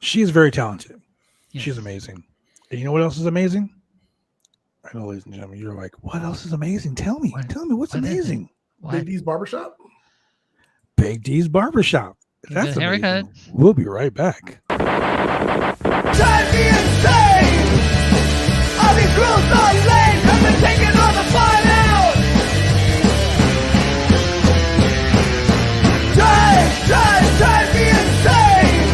She's very talented. Yes. She's amazing. And you know what else is amazing? I know, ladies and gentlemen, you're like, what else is amazing? Tell me. Tell me what's what is it? amazing. Big D's Barbershop? Big D's Barbershop. That's Good amazing. haircuts. We'll be right back. Drive me insane! All these rules are lame, have been taking all the fun out! Drive me insane!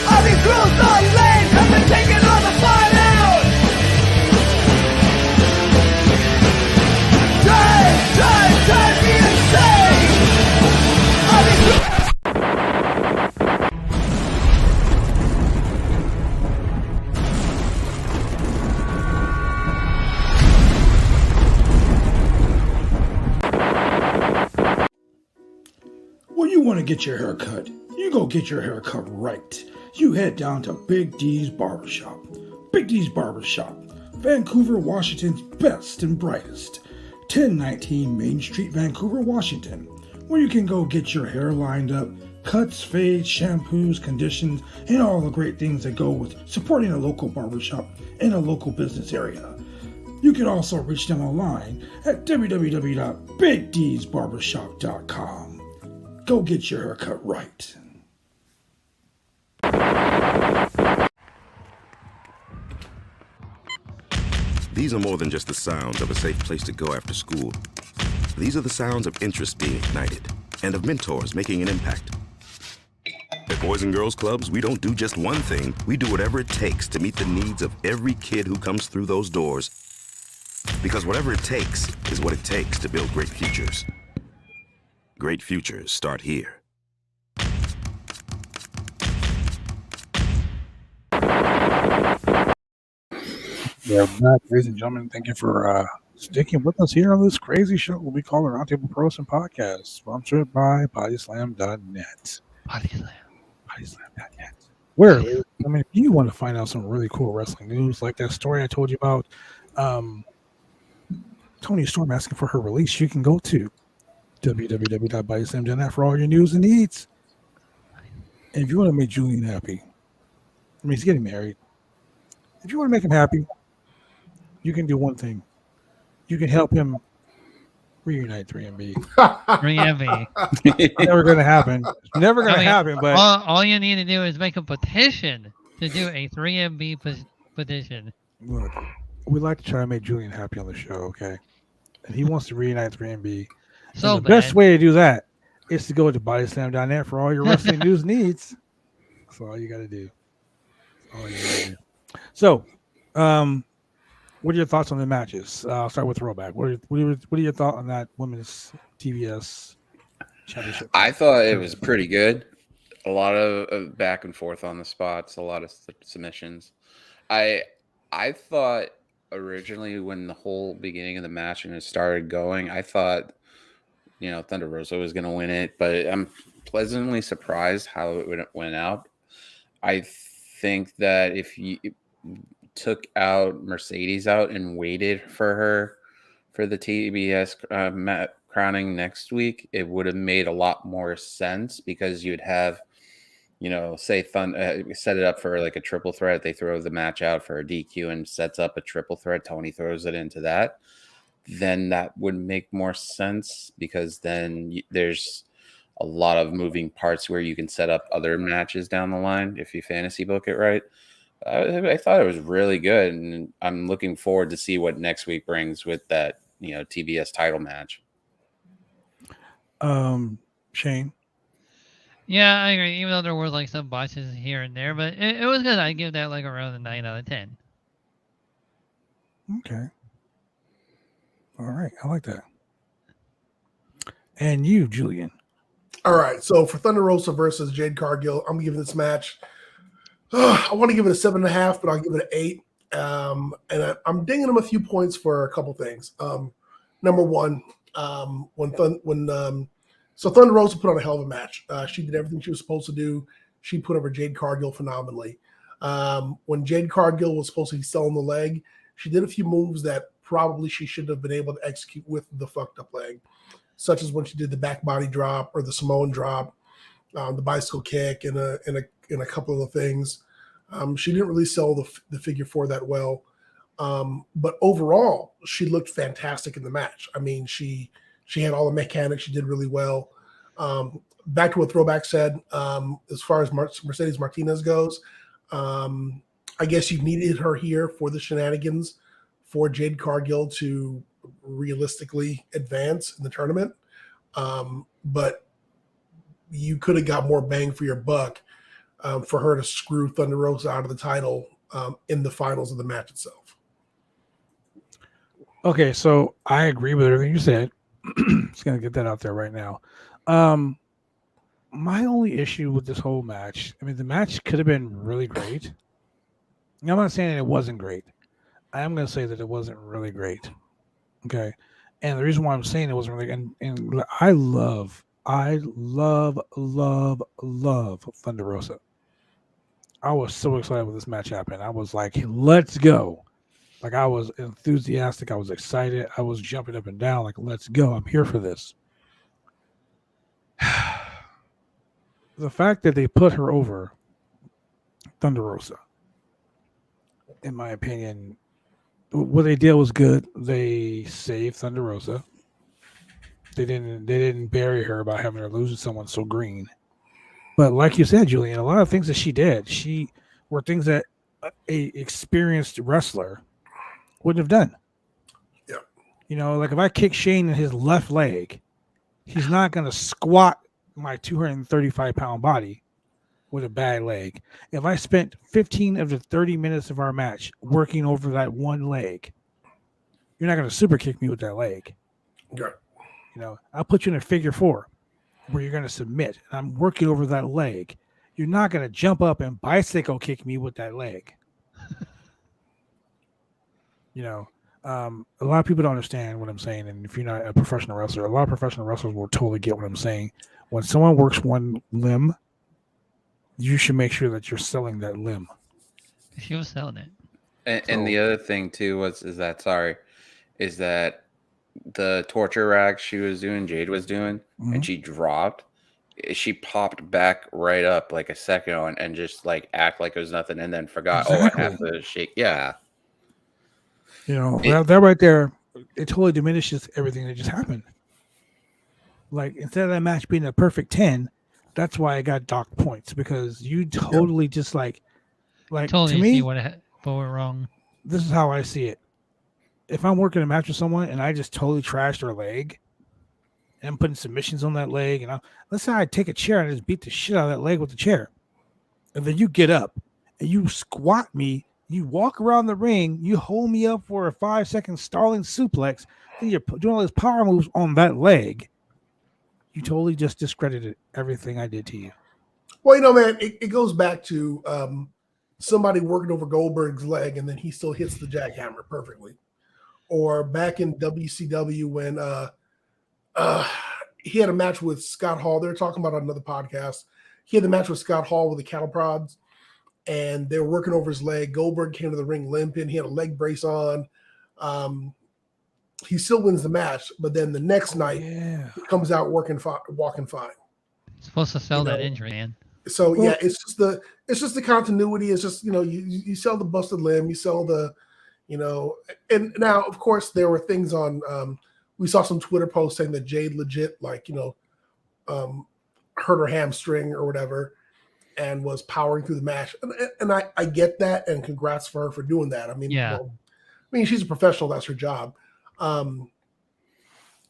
All these rules are lame, have been taking all the fun out! Drive me insane! All these rules... When you want to get your hair cut, you go get your hair cut right. You head down to Big D's Barbershop. Big D's Barbershop, Vancouver, Washington's best and brightest. 1019 Main Street, Vancouver, Washington, where you can go get your hair lined up, cuts, fades, shampoos, conditions, and all the great things that go with supporting a local barbershop in a local business area. You can also reach them online at www.bigdsbarbershop.com. Go get your haircut right. These are more than just the sounds of a safe place to go after school. These are the sounds of interest being ignited and of mentors making an impact. At Boys and Girls Clubs, we don't do just one thing. We do whatever it takes to meet the needs of every kid who comes through those doors. Because whatever it takes is what it takes to build great futures. Great futures start here. Yeah, back, ladies and gentlemen. Thank you for sticking with us here on this crazy show we call the Roundtable Pro Wrestling Podcast, sponsored by BodySlam.net. BodySlam.net. Where, I mean, if you want to find out some really cool wrestling news, like that story I told you about, Tony Storm asking for her release, you can go to www.bodyslam.net for all your news and needs. And if you want to make Julian happy, I mean, he's getting married. If you want to make him happy, you can do one thing. You can help him reunite 3MB. 3MB. Never going to happen. It's never going to happen. But all you need to do is make a petition to do a 3MB petition. Look, we like to try to make Julian happy on the show, okay? And he wants to reunite 3MB. So the best way to do that is to go to bodyslam.net for all your wrestling news needs. That's all you got to do. So, what are your thoughts on the matches? I'll start with throwback. What are your thoughts on that women's TBS championship? I thought it was pretty good. A lot of back and forth on the spots, a lot of submissions. I thought originally when the whole beginning of the match and it started going, I thought, Thunder Rosa was going to win it, but I'm pleasantly surprised how it went out. I think that if you took out Mercedes out and waited for her for the TBS crowning next week, it would have made a lot more sense because you'd have, say set it up for like a triple threat. They throw the match out for a DQ and sets up a triple threat. Tony throws it into that. Then that would make more sense because then there's a lot of moving parts where you can set up other matches down the line if you fantasy book it right. I thought it was really good, and I'm looking forward to see what next week brings with that, TBS title match. Shane? Yeah, I agree. Even though there were like some botches here and there, but it was good. I give that like around a 9 out of 10. Okay. All right. I like that. And you, Julian? All right. So for Thunder Rosa versus Jade Cargill, I'm giving this match. I want to give it a 7.5, but I'll give it an 8. And I'm dinging them a few points for a couple things. Number one, Thunder Rosa put on a hell of a match. She did everything she was supposed to do. She put over Jade Cargill phenomenally. When Jade Cargill was supposed to be selling the leg, she did a few moves that probably she shouldn't have been able to execute with the fucked up leg, such as when she did the back body drop or the Samoan drop, the bicycle kick, and a couple of the things. She didn't really sell the figure 4 that well. But overall, she looked fantastic in the match. I mean, she had all the mechanics. She did really well. Back to what Throwback said, as far as Mercedes Martinez goes, I guess you needed her here for the shenanigans for Jade Cargill to realistically advance in the tournament. But you could have got more bang for your buck for her to screw Thunder Rosa out of the title in the finals of the match itself. Okay, so I agree with everything you said. Just gonna get that out there right now. My only issue with this whole match, I mean, the match could have been really great. I'm not saying it wasn't great. I am gonna say that it wasn't really great. Okay, and the reason why I'm saying it wasn't really, and I love Thunder Rosa. I was so excited when this match happened. I was like, let's go. Like, I was enthusiastic. I was excited. I was jumping up and down like, let's go. I'm here for this. The fact that they put her over Thunder Rosa, in my opinion, what they did was good. They saved Thunder Rosa. They didn't bury her by having her lose to someone so green. But like you said, Julian, a lot of things that she did, were things that a experienced wrestler wouldn't have done. Yeah. You know, like if I kick Shane in his left leg, he's not going to squat my 235-pound body with a bad leg. If I spent 15 of the 30 minutes of our match working over that one leg, you're not going to super kick me with that leg. Yeah. You know, I'll put you in a figure 4 where you're going to submit, and I'm working over that leg. You're not going to jump up and bicycle kick me with that leg. You know, a lot of people don't understand what I'm saying, and if you're not a professional wrestler, a lot of professional wrestlers will totally get what I'm saying. When someone works one limb, you should make sure that you're selling that limb. She was selling it. And the other thing too is that the torture rack she was doing, Jade was doing, and she dropped. She popped back right up like a second on and just like act like it was nothing, and then forgot. Exactly. Oh, I have to shake. Yeah. You know, that right there, it totally diminishes everything that just happened. Like, instead of that match being a perfect 10, that's why I got docked points, because you totally just like Totally to me, see what went wrong. this is how I see it. If I'm working a match with someone and I just totally trashed their leg, and I'm putting submissions on that leg, and let's say I take a chair and just beat the shit out of that leg with the chair, and then you get up and you squat me, you walk around the ring, you hold me up for a 5-second stalling suplex, then you're doing all those power moves on that leg. You totally just discredited everything I did to you. Well, you know, man, it goes back to somebody working over Goldberg's leg, and then he still hits the jackhammer perfectly. Or back in WCW when he had a match with Scott Hall. They're talking about on another podcast. He had the match with Scott Hall with the cattle prods, and they were working over his leg. Goldberg came to the ring limping. He had a leg brace on. He still wins the match, but then the next night he comes out walking fine. Supposed to sell that injury, man. So yeah, it's just the continuity. It's just, you know, you sell the busted limb, you sell the, you know, and now of course there were things on. We saw some Twitter posts saying that Jade legit, like, you know, hurt her hamstring or whatever, and was powering through the match. And I get that, and congrats for her for doing that. I mean, yeah. Well, I mean, she's a professional; that's her job.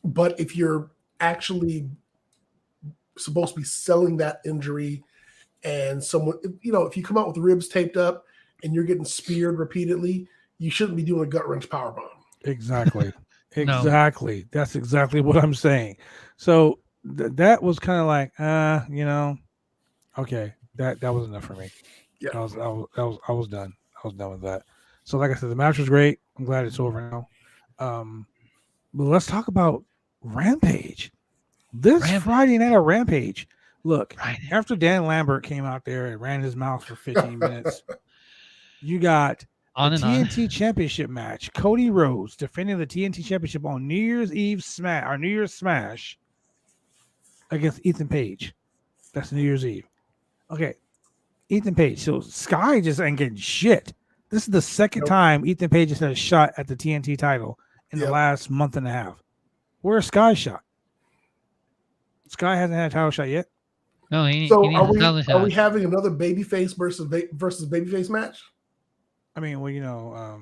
But if you're actually supposed to be selling that injury, and someone, you know, if you come out with ribs taped up and you're getting speared repeatedly, you shouldn't be doing a gut wrench powerbomb. Exactly. No. Exactly. That's exactly what I'm saying. So that was kind of like, you know, okay, that was enough for me. Yeah, I was done. I was done with that. So like I said, the match was great. I'm glad it's over now. But let's talk about Rampage. Friday night at Rampage. Look, after Dan Lambert came out there and ran his mouth for 15 minutes, You got On the and on. TNT Championship match. Cody Rhodes defending the TNT Championship on New Year's Eve Smash or New Year's Smash against Ethan Page. That's New Year's Eve. Okay, Ethan Page. So Sky just ain't getting shit. This is the second time Ethan Page has had a shot at the TNT title in the last month and a half. Where's Sky's shot? Sky hasn't had a title shot yet. No, he So needs a title are shot. we having another babyface versus babyface match? I mean, well,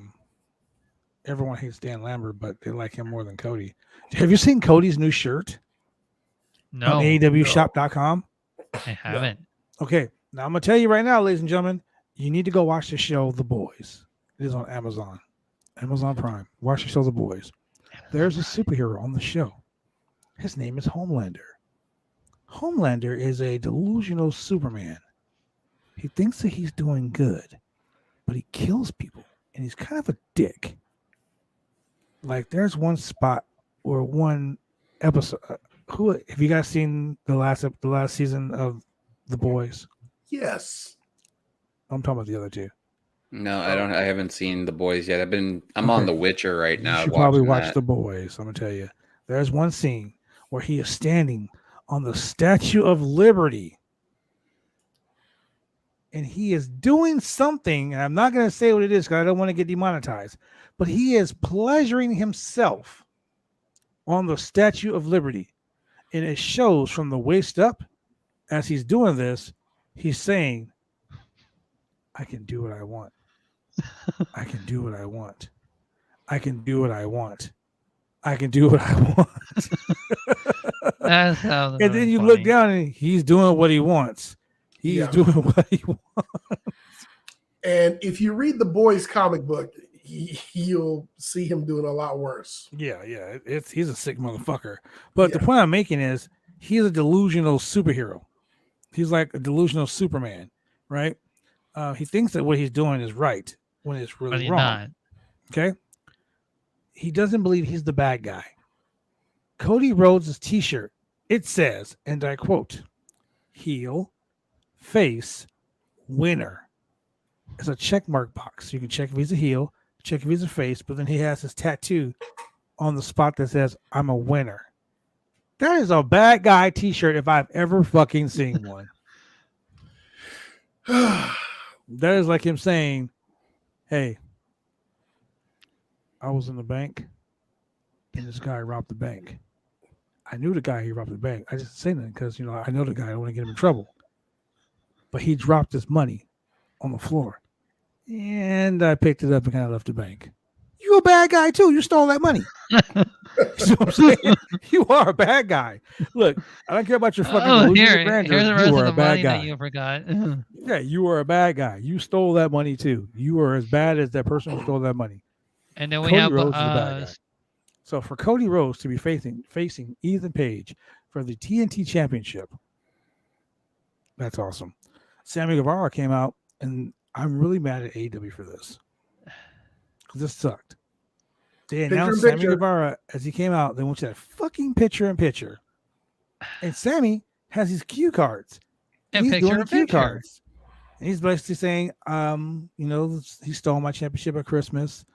everyone hates Dan Lambert, but they like him more than Cody. Have you seen Cody's new shirt? No, On AEWshop.com? I haven't. Okay, now I'm going to tell you right now, ladies and gentlemen, you need to go watch the show The Boys. It is on Amazon Prime. Watch the show The Boys. There's a superhero on the show. His name is Homelander. Homelander is a delusional Superman. He thinks that he's doing good, but he kills people, and he's kind of a dick. Like, there's one spot or one episode. Have you guys seen the last season of The Boys? Yes. I'm talking about the other two. No, I don't. I haven't seen The Boys yet. I'm on The Witcher right now. You should probably watch The Boys. I'm gonna tell you. There's one scene where he is standing on the Statue of Liberty, and he is doing something. And I'm not gonna say what it is because I don't want to get demonetized. But he is pleasuring himself on the Statue of Liberty, and it shows from the waist up. As he's doing this, he's saying, "I can do what I want. I can do what I want. I can do what I want. I can do what I want." That sounds And then really you funny. look down and he's doing what he wants. He's doing what he wants. And if you read the Boys comic book, you'll see him doing a lot worse. Yeah. He's a sick motherfucker. But the point I'm making is he's a delusional superhero. He's like a delusional Superman, right? He thinks that what he's doing is right when it's really But he's wrong. not. Okay. He doesn't believe he's the bad guy. Cody Rhodes' t-shirt, it says, and I quote, "Heel, face, winner." It's a check mark box. You can check if he's a heel, check if he's a face, but then he has his tattoo on the spot that says, "I'm a winner." That is a bad guy t-shirt if I've ever fucking seen one. That is like him saying, "Hey, I was in the bank and this guy robbed the bank. I knew the guy, he robbed the bank. I just didn't say that because, I know the guy. I don't want to get him in trouble. But he dropped his money on the floor. And I picked it up and kind of left the bank." You a bad guy too. You stole that money. You know what I'm saying? You are a bad guy. Look, I don't care about your fucking here's grandeur. the rest You of are the a bad money guy. that you forgot. Yeah, you are a bad guy. You stole that money too. You are as bad as that person who stole that money. And then we Cody have Rhodes is a bad guy. So for Cody Rhodes to be facing Ethan Page for the TNT Championship, that's awesome. Sammy Guevara came out, and I'm really mad at AEW for this because this sucked. They announced Sammy Guevara as he came out. They went to that fucking picture-in-picture, and Sammy has his cue cards. And he's doing the picture-in-picture. cue cards, and he's basically saying, he stole my championship at Christmas.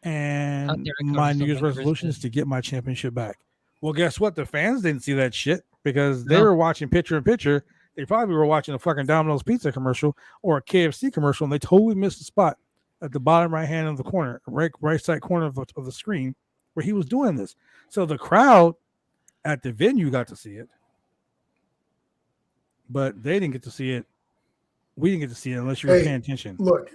And my New Year's resolution is to get my championship back. Well, guess what? The fans didn't see that shit because they were watching picture-in-picture. They probably were watching a fucking Domino's Pizza commercial or a KFC commercial, and they totally missed the spot at the bottom right hand of the corner, right side corner of the screen where he was doing this. So the crowd at the venue got to see it, but they didn't get to see it. We didn't get to see it unless you were paying attention. Look,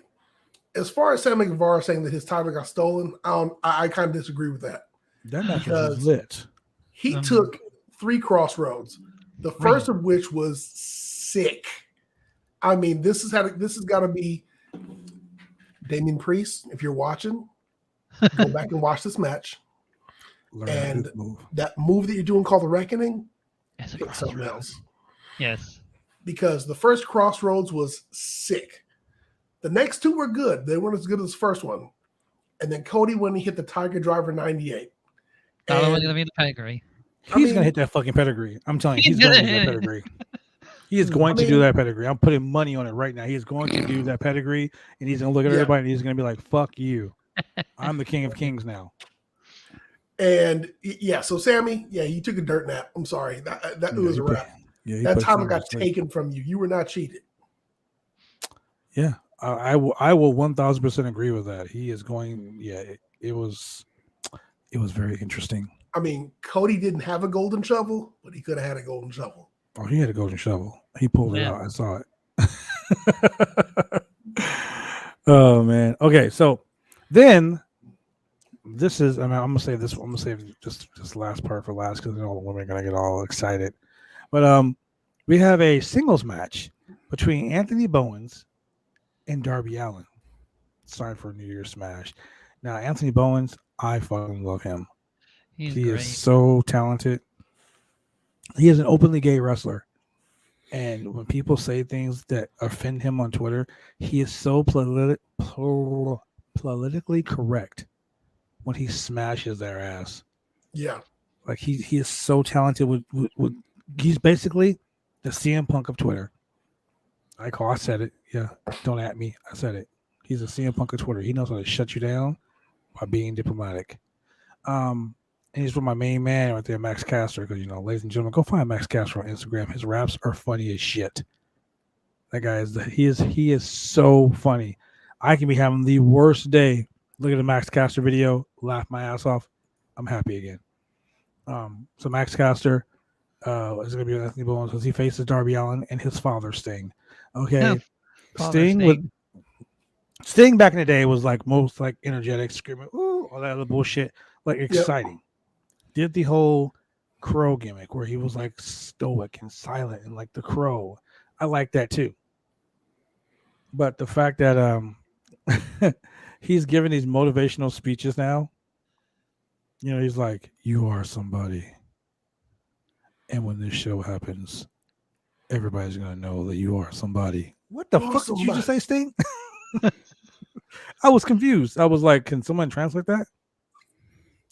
as far as Sammy Guevara saying that his title got stolen, I kind of disagree with that. That match was lit. He took 3 crossroads, the first of which was sick. I mean, this has got to be Damian Priest. If you're watching, go back and watch this match. And that move that you're doing called the Reckoning, It's something else. Yes. Because the first crossroads was sick. The next 2 were good. They weren't as good as the first one. And then Cody, when he hit the Tiger Driver 98. Thought it was going to be the pedigree. He's going to hit that fucking pedigree. I'm telling you, he's going to hit that pedigree. He is going to I do mean- that pedigree. I'm putting money on it right now. He is going to do that pedigree, and he's going to look at Yeah. everybody, and he's going to be like, "Fuck you, I'm the king of kings now." And yeah, so Sammy, yeah, you took a dirt nap. I'm sorry. That was a wrap. That time got taken from you. You were not cheated. Yeah, I will 1000% agree with that. He is going. Yeah, it was very interesting. I mean, Cody didn't have a golden shovel, but he could have had a golden shovel. Oh, he had a golden shovel. He pulled it out. I saw it. Oh man. Okay, so then this is. I mean, I'm gonna say this. I'm gonna save this last part for last because all the women are gonna get all excited. But we have a singles match between Anthony Bowens and Darby Allin. Signed for New Year's Smash. Now, Anthony Bowens, I fucking love him. He great. is so talented. He is an openly gay wrestler. And when people say things that offend him on Twitter, he is so politically correct when he smashes their ass. Yeah. Like he is so talented with he's basically the CM Punk of Twitter. I said it. Yeah. Don't at me. I said it. He's a CM Punk of Twitter. He knows how to shut you down by being diplomatic. And he's with my main man right there, Max Caster, because, ladies and gentlemen, go find Max Caster on Instagram. His raps are funny as shit. That guy he is so funny. I can be having the worst day. Look at the Max Caster video, laugh my ass off. I'm happy again. So Max Caster is going to be with Anthony Bowens because he faces Darby Allin and his father, Sting. Okay. Sting back in the day was like most like energetic, screaming, ooh, all that other bullshit, like exciting. Yep. Did the whole crow gimmick where he was like stoic and silent and like the crow. I like that too. But the fact that he's giving these motivational speeches now, he's like, you are somebody. And when this show happens, everybody's going to know that you are somebody. What the fuck did you just say, Sting? I was confused. I was like, can someone translate that?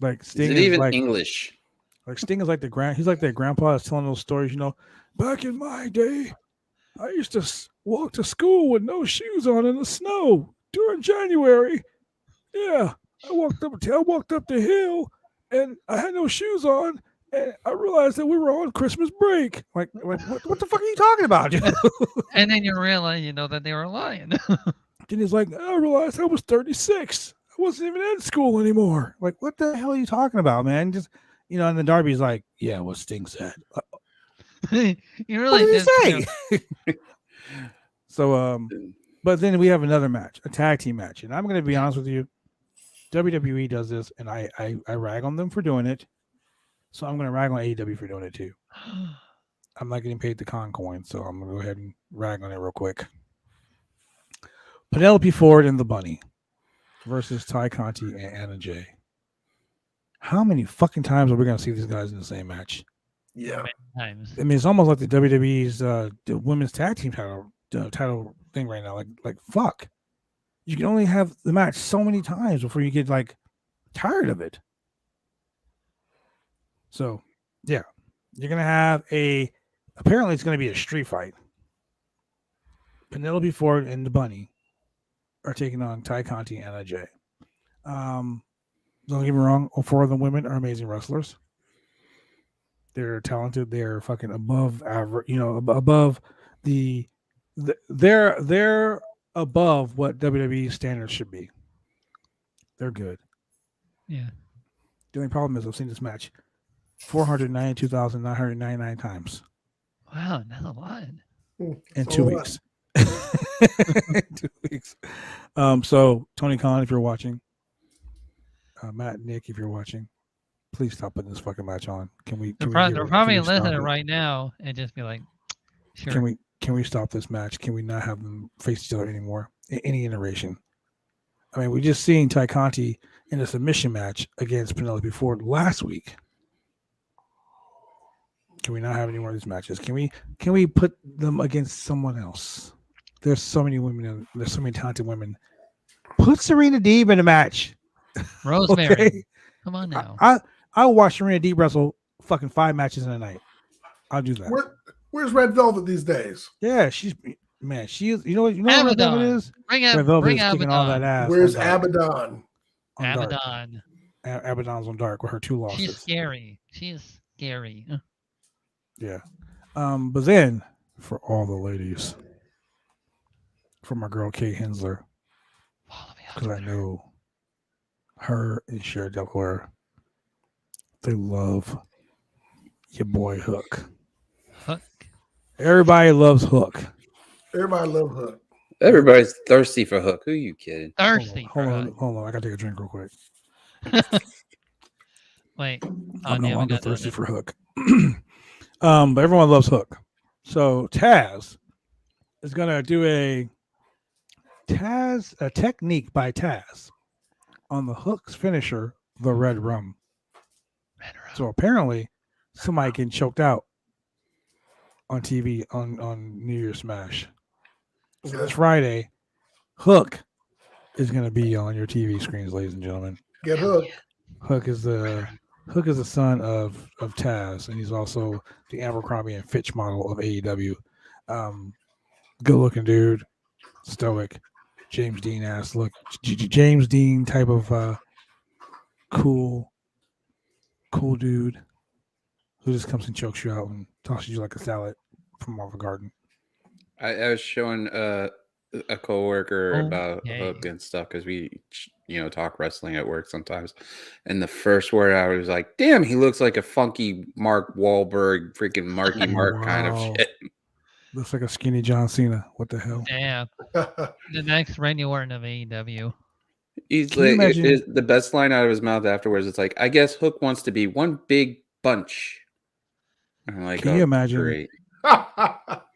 Like Sting is it even like, English? Like Sting is like he's like that grandpa that's telling those stories, back in my day, I used to walk to school with no shoes on in the snow during January. Yeah, I walked up the hill and I had no shoes on and I realized that we were on Christmas break. Like what the fuck are you talking about? And then you realize, that they were lying. Then he's like, I realized I was 36. I wasn't even in school anymore. Like, what the hell are you talking about, man? Just, and then Darby's like, yeah, what Sting said. You really what did he say? So, but then we have another match, a tag team match. And I'm going to be honest with you. WWE does this, and I rag on them for doing it. So I'm going to rag on AEW for doing it too. I'm not getting paid the con coin, so I'm going to go ahead and rag on it real quick. Penelope Ford and the Bunny versus Ty Conti and Anna Jay. How many fucking times are we going to see these guys in the same match? Yeah. Times. I mean, it's almost like the WWE's the women's tag team title thing right now. Like fuck. You can only have the match so many times before you get like tired of it. So, yeah. You're going to have apparently it's going to be a street fight. Penelope Ford and the Bunny are taking on Ty Conti and Anna Jay. Don't get me wrong, all four of the women are amazing wrestlers. They're talented. They're fucking above average, above they're above what WWE standards should be. They're good. Yeah. The only problem is I've seen this match 492,999 times. Wow, that's a lot. In 2 weeks. 2 weeks. So Tony Khan, if you're watching, Matt, Nick, if you're watching, please stop putting this fucking match on. They're probably listening right now and just be like, sure. Can we stop this match? Can we not have them face each other anymore in any iteration? I mean, we just seen Ty Conti in a submission match against Penelope Ford last week. Can we not have any more of these matches? Can we put them against someone else? There's so many women. There's so many talented women. Put Serena Deeb in a match. Rosemary. Okay? Come on now. I'll watch Serena Deeb wrestle fucking 5 matches in a night. I'll do that. Where's Red Velvet these days? Yeah, she is. You know what Red Velvet Abaddon. is? Bring Red Velvet bring is kicking all that Abaddon. ass. Where's on Dark. Abaddon? On Dark. Abaddon. Abaddon's on Dark with her 2 losses. She's scary. She's scary. Yeah. But then for all the ladies, for my girl Kate Hensler, Follow me on because I Twitter. know her and Cher Delaware, they love your boy Hook. Hook. Everybody loves Hook. Everybody love Hook. Everybody's thirsty for Hook. Who are you kidding? Thirsty. Hold for on, Hook. hold on. I gotta take a drink real quick. Wait. I'm no damn, I longer got that. thirsty for Hook. But everyone loves Hook. So Taz is gonna do a technique by Taz on the Hook's finisher, the Red Rum. Red Rum. So apparently, somebody getting choked out on TV on New Year's Smash. So this Friday, Hook is going to be on your TV screens, ladies and gentlemen. Get Hook. Hook is the son of Taz, and he's also the Abercrombie and Fitch model of AEW. Good looking dude, stoic, James Dean ass look, James Dean type of cool dude who just comes and chokes you out and tosses you like a salad from Olive Garden. I was showing a coworker about Okay. Hook and stuff because we, talk wrestling at work sometimes. And the first word I was like, "Damn, he looks like a funky Mark Wahlberg, freaking Marky Mark kind of Wow. shit." Looks like a skinny John Cena. What the hell? Damn. The next Randy Orton of AEW. He's Can you like, imagine- the best line out of his mouth afterwards. It's like, "I guess Hook wants to be one big bunch." And I'm like, Can you imagine? Great.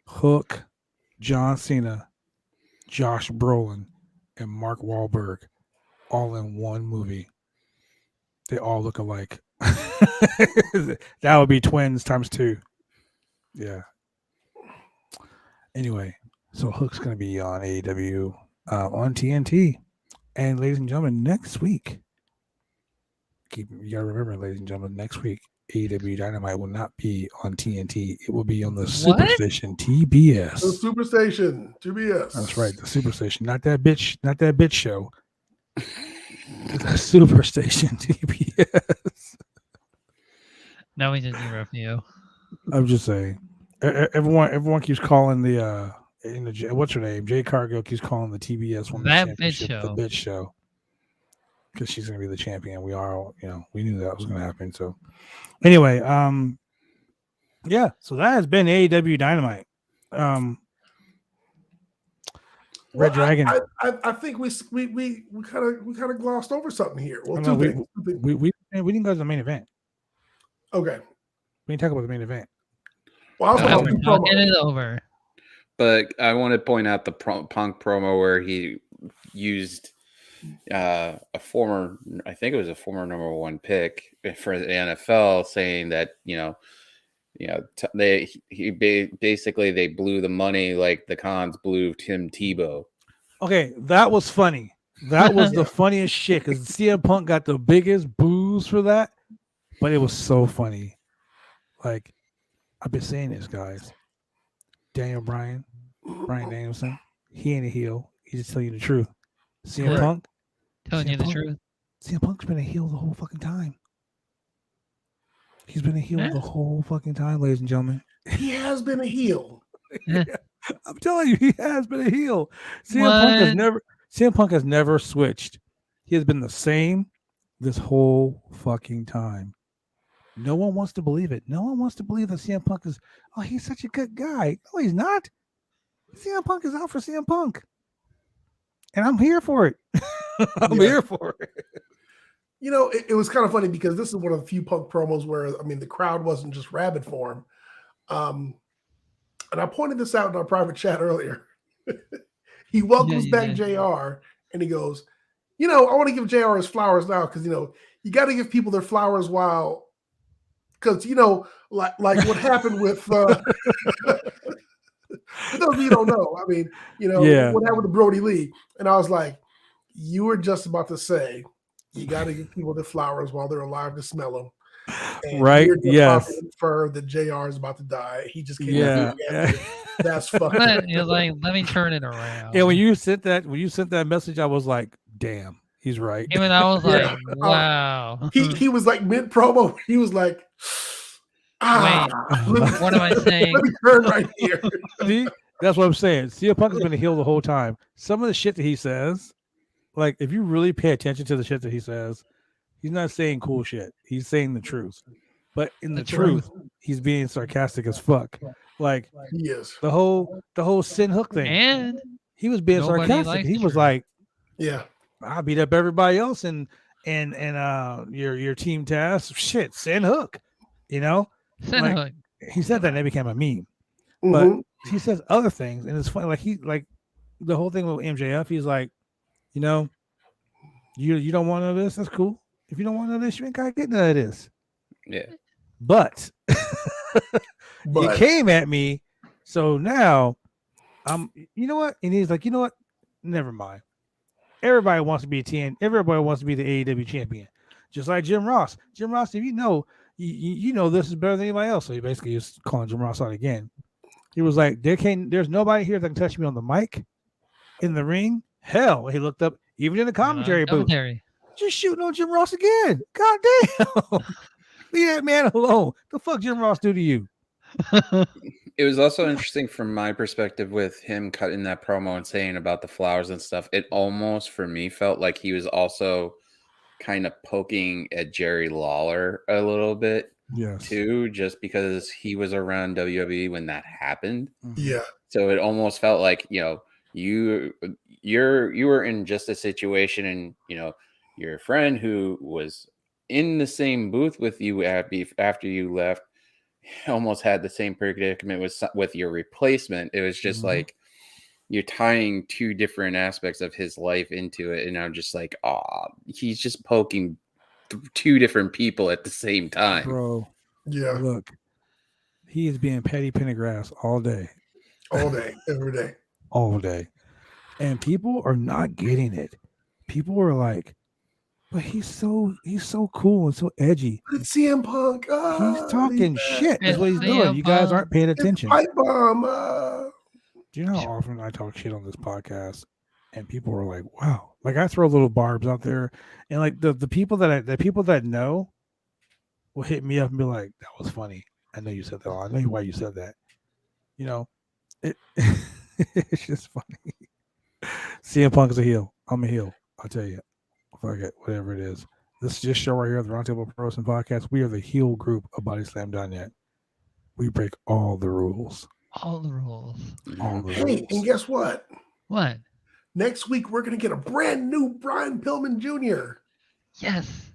Hook, John Cena, Josh Brolin, and Mark Wahlberg all in one movie. They all look alike. That would be twins times 2. Yeah. Anyway, so Hook's going to be on AEW on TNT. And ladies and gentlemen, next week, you got to remember, ladies and gentlemen, next week, AEW Dynamite will not be on TNT. It will be on the Superstation TBS. The Superstation TBS. That's right, the Superstation, not that bitch show. The Superstation TBS. Now we just zero for you. I'm just saying, everyone keeps calling the what's her name? Jade Cargill keeps calling the TBS one That championship bitch show. the bitch show because she's gonna be the champion. We knew that was gonna happen. So anyway, yeah. So that has been AEW Dynamite. Red Dragon. I think we kind of glossed over something here. Well, No, two things. we didn't go to the main event. Okay. We didn't talk about the main event. Well, I was I'll talking about get the it promo. over. But I want to point out the Punk promo where he used a former number 1 pick for the NFL, saying that they blew the money like the Cons blew Tim Tebow. Okay, that was funny. That was the funniest shit because CM Punk got the biggest boos for that, but it was so funny. Like, I've been saying this, guys. Brian Danielson, he ain't a heel. He's just telling you the truth. CM Correct. Punk, Telling you the truth. CM Punk's been a heel the whole fucking time. He's been a heel the whole fucking time, ladies and gentlemen. He has been a heel. I'm telling you, he has been a heel. CM Punk has never switched. He has been the same this whole fucking time. No one wants to believe it. No one wants to believe that CM Punk is, he's such a good guy. No, he's not. CM Punk is out for CM Punk. And I'm here for it. I'm here for it. It was kind of funny because this is one of the few Punk promos where, the crowd wasn't just rabid for him. And I pointed this out in our private chat earlier. He welcomes back JR and he goes, I want to give JR his flowers now because, you got to give people their flowers while, because, like what happened with, for those of you who don't know, what happened to Brody Lee. And I was like, you were just about to say, you got to give people their flowers while they're alive to smell them. And Right? here's the Yes. popular infer that JR is about to die. He just came Yeah. out with it. That's fucked But up. he was like, let me turn it around. And when you sent that message, I was like, damn, he's right. Even I was Yeah. like, wow. He was like mid promo. He was like, let me, What am I saying? let me turn right here. See, that's what I'm saying. CM Punk has been a heel the whole time. Some of the shit that he says, like if you really pay attention to the shit that he says, he's not saying cool shit. He's saying the truth. But in the That's truth, he's being sarcastic as fuck. Like He is. the whole Sin Hook thing. And He was being nobody sarcastic. likes He the was truth. like, Yeah. I beat up everybody else and your team task. Shit, Sin Hook. You know? Sin Like, Hook. he said that and it became a meme. Mhm. But he says other things, and it's funny. Like the whole thing with MJF. He's like, you know, you don't want none of this. That's cool. If you don't want none of this, you ain't gotta get none of this. Yeah. But you But came at me, so now you know what? And he's like, you know what? Never mind. Everybody wants to be a TN. Everybody wants to be the AEW champion, just like Jim Ross. Jim Ross, if you know, you know this is better than anybody else. So he basically is calling Jim Ross out again. He was like, there's nobody here that can touch me on the mic, in the ring. Hell, he looked up even in the commentary booth. Just shooting on Jim Ross again. God damn. Leave that man alone. The fuck Jim Ross do to you? It was also interesting from my perspective with him cutting that promo and saying about the flowers and stuff. It almost, for me, felt like he was also kind of poking at Jerry Lawler a little bit, yes, too, just because he was around WWE when that happened. yeah. So it almost felt like, you know, you were in just a situation, and you know, your friend who was in the same booth with you after you left almost had the same predicament with your replacement. It was just like you're tying two different aspects of his life into it, and I'm just like, he's just poking two different people at the same time, bro. Yeah. Look, he is being Petty Pendergrass all day, Every day. all day, and people are not getting it. People are like, but he's so cool and so edgy. It's CM Punk. He's talking shit. That's what he's It's doing. CM You guys Punk. aren't paying It's attention. Pipe Bomb. Do you know how often I talk shit on this podcast, and people are like, "Wow!" Like I throw little barbs out there, and like the people that know will hit me up and be like, "That was funny. I know you said that. I know why you said that." You know, it's just funny. CM Punk is a heel. I'm a heel. I'll tell you. Fuck it, whatever it is. This just show right here, the Roundtable Pro Wrestling Podcast. We are the heel group of BodySlam.net. We break all the rules. All the rules. All the Hey, rules. and guess what? What? Next week we're gonna get a brand new Brian Pillman Jr. Yes.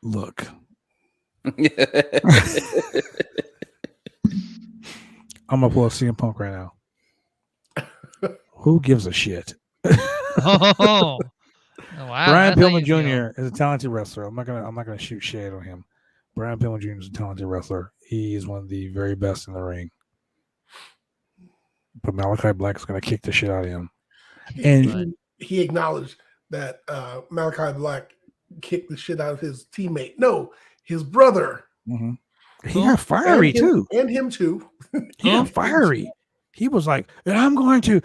Look, I'm gonna pull up CM Punk right now. Who gives a shit? Oh. Wow. Brian that's how Pillman you feel. Jr. is a talented wrestler. I'm not gonna shoot shade on him. Brian Pillman Jr. is a talented wrestler. He is one of the very best in the ring. But Malachi Black is gonna kick the shit out of him. And He acknowledged that Malachi Black kicked the shit out of his teammate. No, his brother. he got fiery too. And him too. He got fiery. He was like, and I'm going to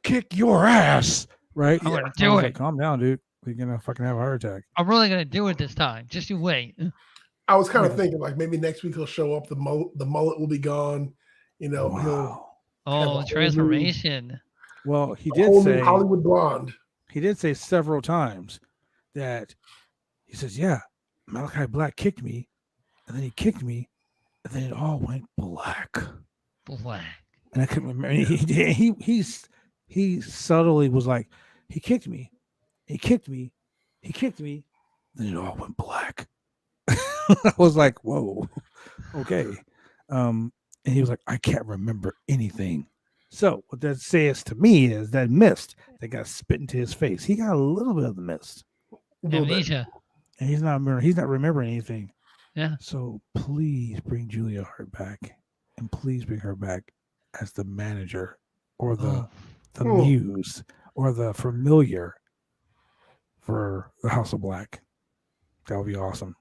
kick your ass. Right? I'm gonna I do was it. like, calm down, dude. You're gonna fucking have a heart attack. I'm really gonna do it this time. Just you wait. I was kind of thinking like maybe next week he'll show up. The mullet will be gone. You know, Wow. Oh, transformation. Well, he he'll whole did new say Hollywood blonde. he did say several times that he says, yeah, Malachi Black kicked me, and then he kicked me, and then it all went black. Black. And I couldn't remember. He subtly was like, he kicked me, then it all went black. I was like, whoa, okay. And he was like, I can't remember anything. So what that says to me is that mist that got spit into his face. He got a little bit of the mist, Amnesia. and he's not remembering anything. Yeah. So please bring Julia Hart back, and please bring her back as the manager or the muse or the familiar for the House of Black. That would be awesome.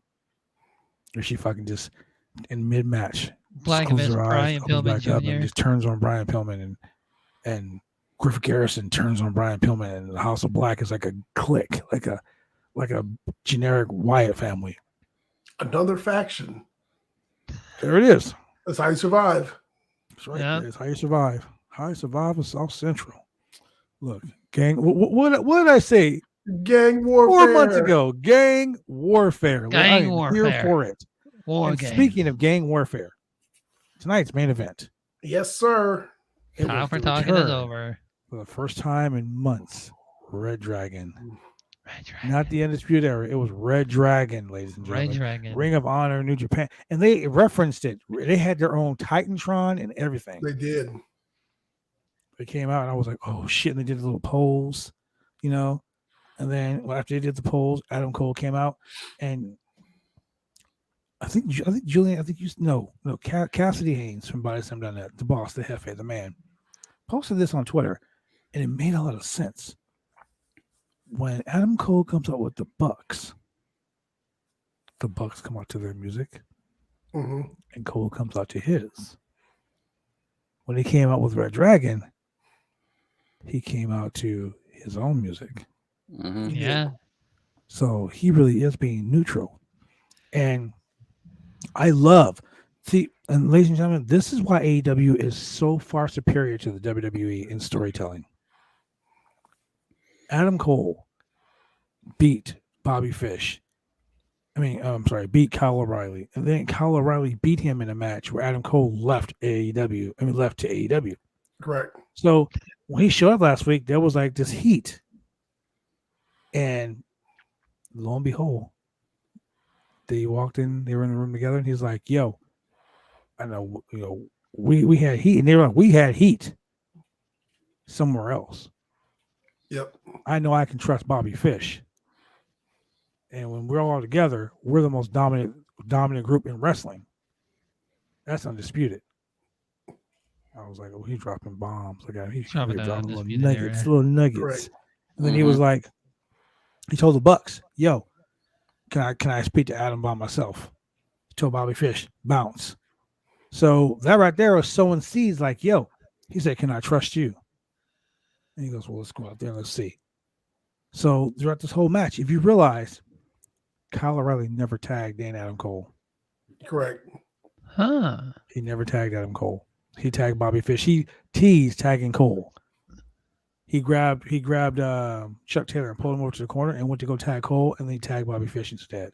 where she fucking just in mid match Black closes Abyss, her eyes, Brian opens Pillman back up, and Jr. just turns on Brian Pillman, and Griff Garrison turns on Brian Pillman, and the House of Black is like a clique, like a generic Wyatt family. Another faction. There it is. That's how you survive. That's right. Yeah. That's how you survive. How you survive is South Central. Look, gang. What did I say Gang warfare. 4 months ago? Gang warfare. Gang I am warfare. Here for it. War And game. speaking of gang warfare, tonight's main event. Yes, sir. It Time was for the talking is return over. for the first time in months. Red Dragon, Red Dragon. not the Undisputed Era. It was Red Dragon, ladies and Red gentlemen. Dragon. Ring of Honor, New Japan, and they referenced it. They had their own Titantron and everything. They did. They came out, and I was like, "Oh shit!" And they did the little polls, you know. And then after they did the polls, Adam Cole came out, and I think Julian, Cassidy Haynes from Body Slam Done That, the boss, the Hefe, the man, posted this on Twitter, and it made a lot of sense. When Adam Cole comes out with the Bucks come out to their music, Mm-hmm. and Cole comes out to his. When he came out with Red Dragon, he came out to his own music. Mhm. Yeah. So he really is being neutral. And I love, and ladies and gentlemen, this is why AEW is so far superior to the WWE in storytelling. Adam Cole beat Bobby Fish. Beat Kyle O'Reilly. And then Kyle O'Reilly beat him in a match where Adam Cole left to AEW. Correct. So when he showed up last week, there was like this heat. And lo and behold, they walked in, they were in the room together, and he's like, "Yo, I know, we had heat." And they were like, "We had heat somewhere else." Yep. I know I can trust Bobby Fish. And when we're all together, we're the most dominant group in wrestling. That's undisputed. I was like, "Oh, he's dropping bombs." Like he's Dropping dropping the little undisputed nuggets. Correct. And then he was like, he told the Bucks, "Yo, can I speak to Adam by myself?" He told Bobby Fish, "Bounce." So that right there was sowing seeds. Like, yo, he said, "Can I trust you?" And he goes, "Well, let's go out there and let's see." So throughout this whole match, if you realize, Kyle O'Reilly never tagged in Adam Cole. Correct. Huh. He never tagged Adam Cole. He tagged Bobby Fish. He teased tagging Cole. He grabbed Chuck Taylor and pulled him over to the corner and went to go tag Cole, and then he tagged Bobby Fish instead.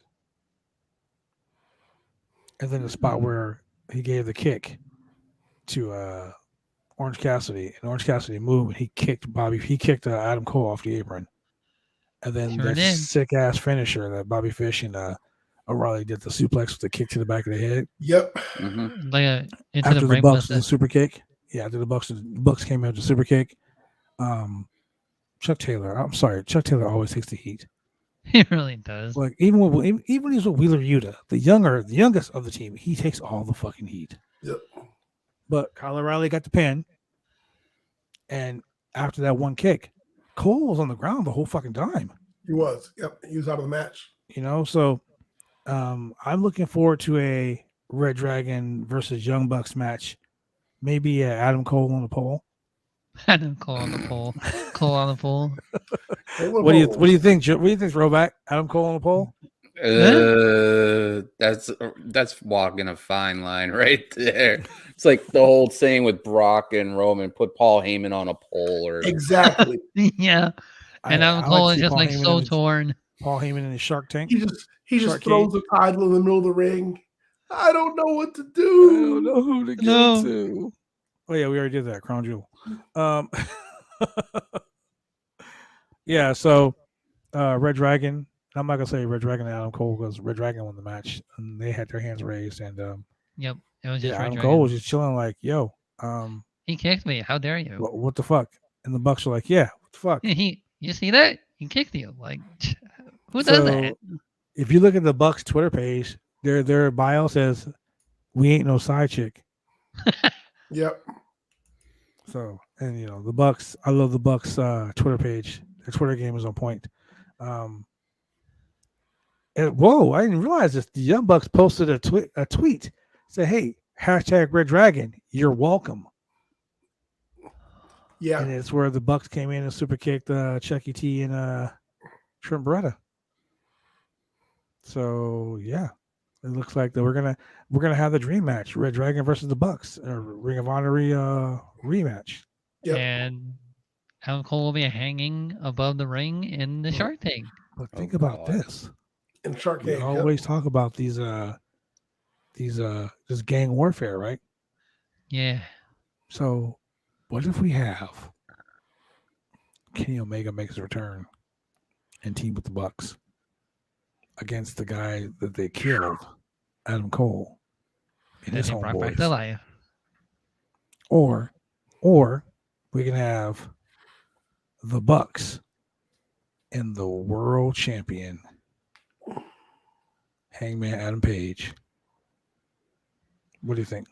And then the spot where he gave the kick to Orange Cassidy, and Orange Cassidy moved, and he kicked Adam Cole off the apron. And then Sure that did. sick ass finisher that Bobby Fish and O'Reilly did, the suplex with the kick to the back of the head. Yep. Mhm. Like into After the the ring Bucks was was the super kick. Yeah, after the Bucks came out with the super kick. Chuck Taylor always takes the heat. He really does. Like even when he's with Wheeler Yuta, the youngest of the team, he takes all the fucking heat. Yep. But Kyle O'Reilly got the pin, and after that one kick, Cole was on the ground the whole fucking time. He was. Yep. He was out of the match. So I'm looking forward to a Red Dragon versus Young Bucks match. Maybe Adam Cole on the pole. Adam Cole on the pole. Cole on the pole. What do you think? What do you think, Throwback? Adam Cole on the pole? That's walking a fine line right there. It's like the whole saying with Brock and Roman, put Paul Heyman on a pole, or Exactly. Yeah. And Adam Cole is just like so torn. Paul Heyman in his Shark Tank. He just Shark throws the title in the middle of the ring. I don't know what to do. I don't know who to get to. Oh yeah, we already did that. Crown Jewel. Yeah. So Red Dragon. I'm not gonna say Red Dragon and Adam Cole because Red Dragon won the match and they had their hands raised, and Yep. It was just Red Adam Dragon. Cole was just chilling like, yo, He kicked me. How dare you? what the fuck? And the Bucks were like, yeah, what the fuck? You see that? He kicked you. Like, who does that? If you look at the Bucks Twitter page, their bio says, "We ain't no side chick." Yep. So, and the Bucks, I love the Bucks Twitter page. Their Twitter game is on point. And whoa, I didn't realize this. The Young Bucks posted a tweet. Said, hey, hashtag Red Dragon, you're welcome. Yeah. And it's where the Bucks came in and super kicked Chucky T and Trent Beretta. So yeah, it looks like that we're gonna have the dream match, Red Dragon versus the Bucks, Ring of Honor rematch. Yep. And Adam Cole will be hanging above the ring in the Shark Tank. But think about this. In Shark We Tank. always talk about these this gang warfare, right? Yeah. So what if we have Kenny Omega make his return and team with the Bucks against the guy that they killed, Adam Cole, and his Then he brought back homeboys? to life. Or we can have the Bucks and the world champion Hangman Adam Page. What do you think?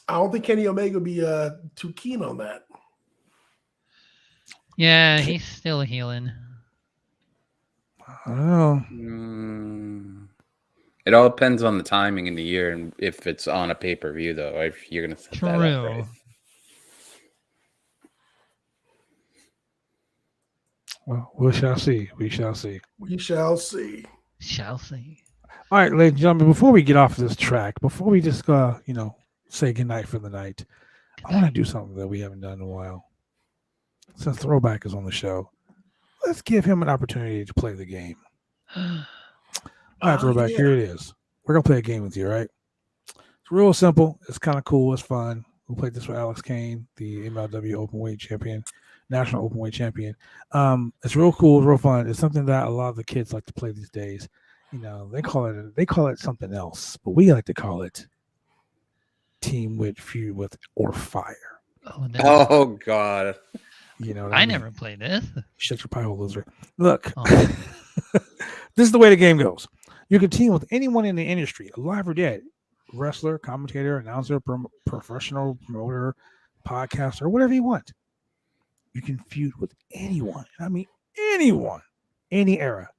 I don't think Kenny Omega would be too keen on that. Yeah, he's still healing. I don't know. It all depends on the timing in the year and if it's on a pay-per-view, though. If you're gonna set that up, True. right? Well, we shall see. We shall see. We shall see. Shall see. All right, ladies and gentlemen, before we get off this track, before we just say goodnight for the night, I want to do something that we haven't done in a while. Since Throwback is on the show, let's give him an opportunity to play the game. All right, Throwback, yeah. here it is. We're going to play a game with you, right? It's real simple. It's kind of cool. It's fun. We played this with Alex Kane, the MLW Openweight champion, National Openweight champion. It's real cool. It's real fun. It's something that a lot of the kids like to play these days. You know, they call it something else, but we like to call it Team with Feud with or Fire. Oh, no. Oh God! You know, what I mean? never played this. Shut your pie hole, loser. Look, Oh. this is the way the game goes. You can team with anyone in the industry, alive or dead, wrestler, commentator, announcer, professional promoter, podcaster, whatever you want. You can feud with anyone. I mean, anyone, any era.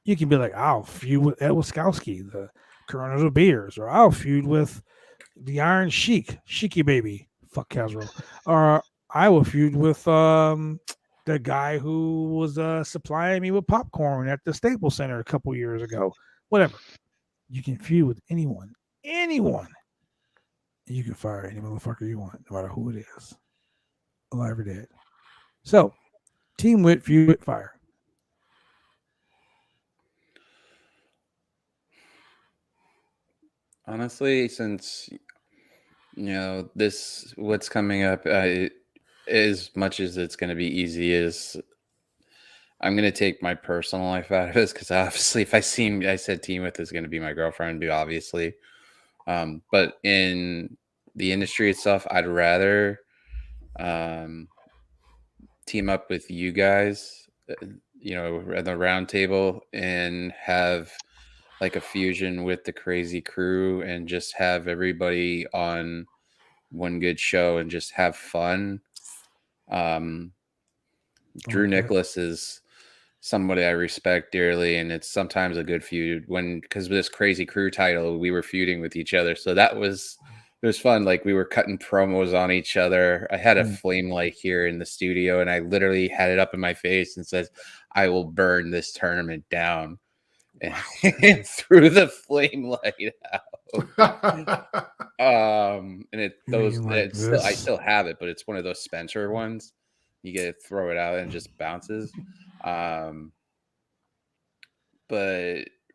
You can be like, I'll feud with Ed Wiskowski, the Coronas of Beers, or I'll feud with the Iron Sheik, Sheiky Baby, fuck Casserole, or I will feud with the guy who was supplying me with popcorn at the Staples Center a couple years ago. Whatever. You can feud with anyone. And you can fire any motherfucker you want, no matter who it is, alive or dead. So, team with, feud with, fire. Honestly, since this what's coming up, as much as it's going to be easy, is I'm going to take my personal life out of this because obviously, if I said team with is going to be my girlfriend, obviously. But in the industry itself, I'd rather team up with you guys, at the Roundtable, and have like a fusion with the Crazy Crew and just have everybody on one good show and just have fun. Drew Nicholas is somebody I respect dearly, and it's sometimes a good feud because of this Crazy Crew title, we were feuding with each other. So it was fun. Like, we were cutting promos on each other. I had a flame light here in the studio, and I literally had it up in my face and says, I will burn this tournament down. And threw the flame light out. I still have it, but it's one of those Spencer ones. You get to throw it out and it just bounces. But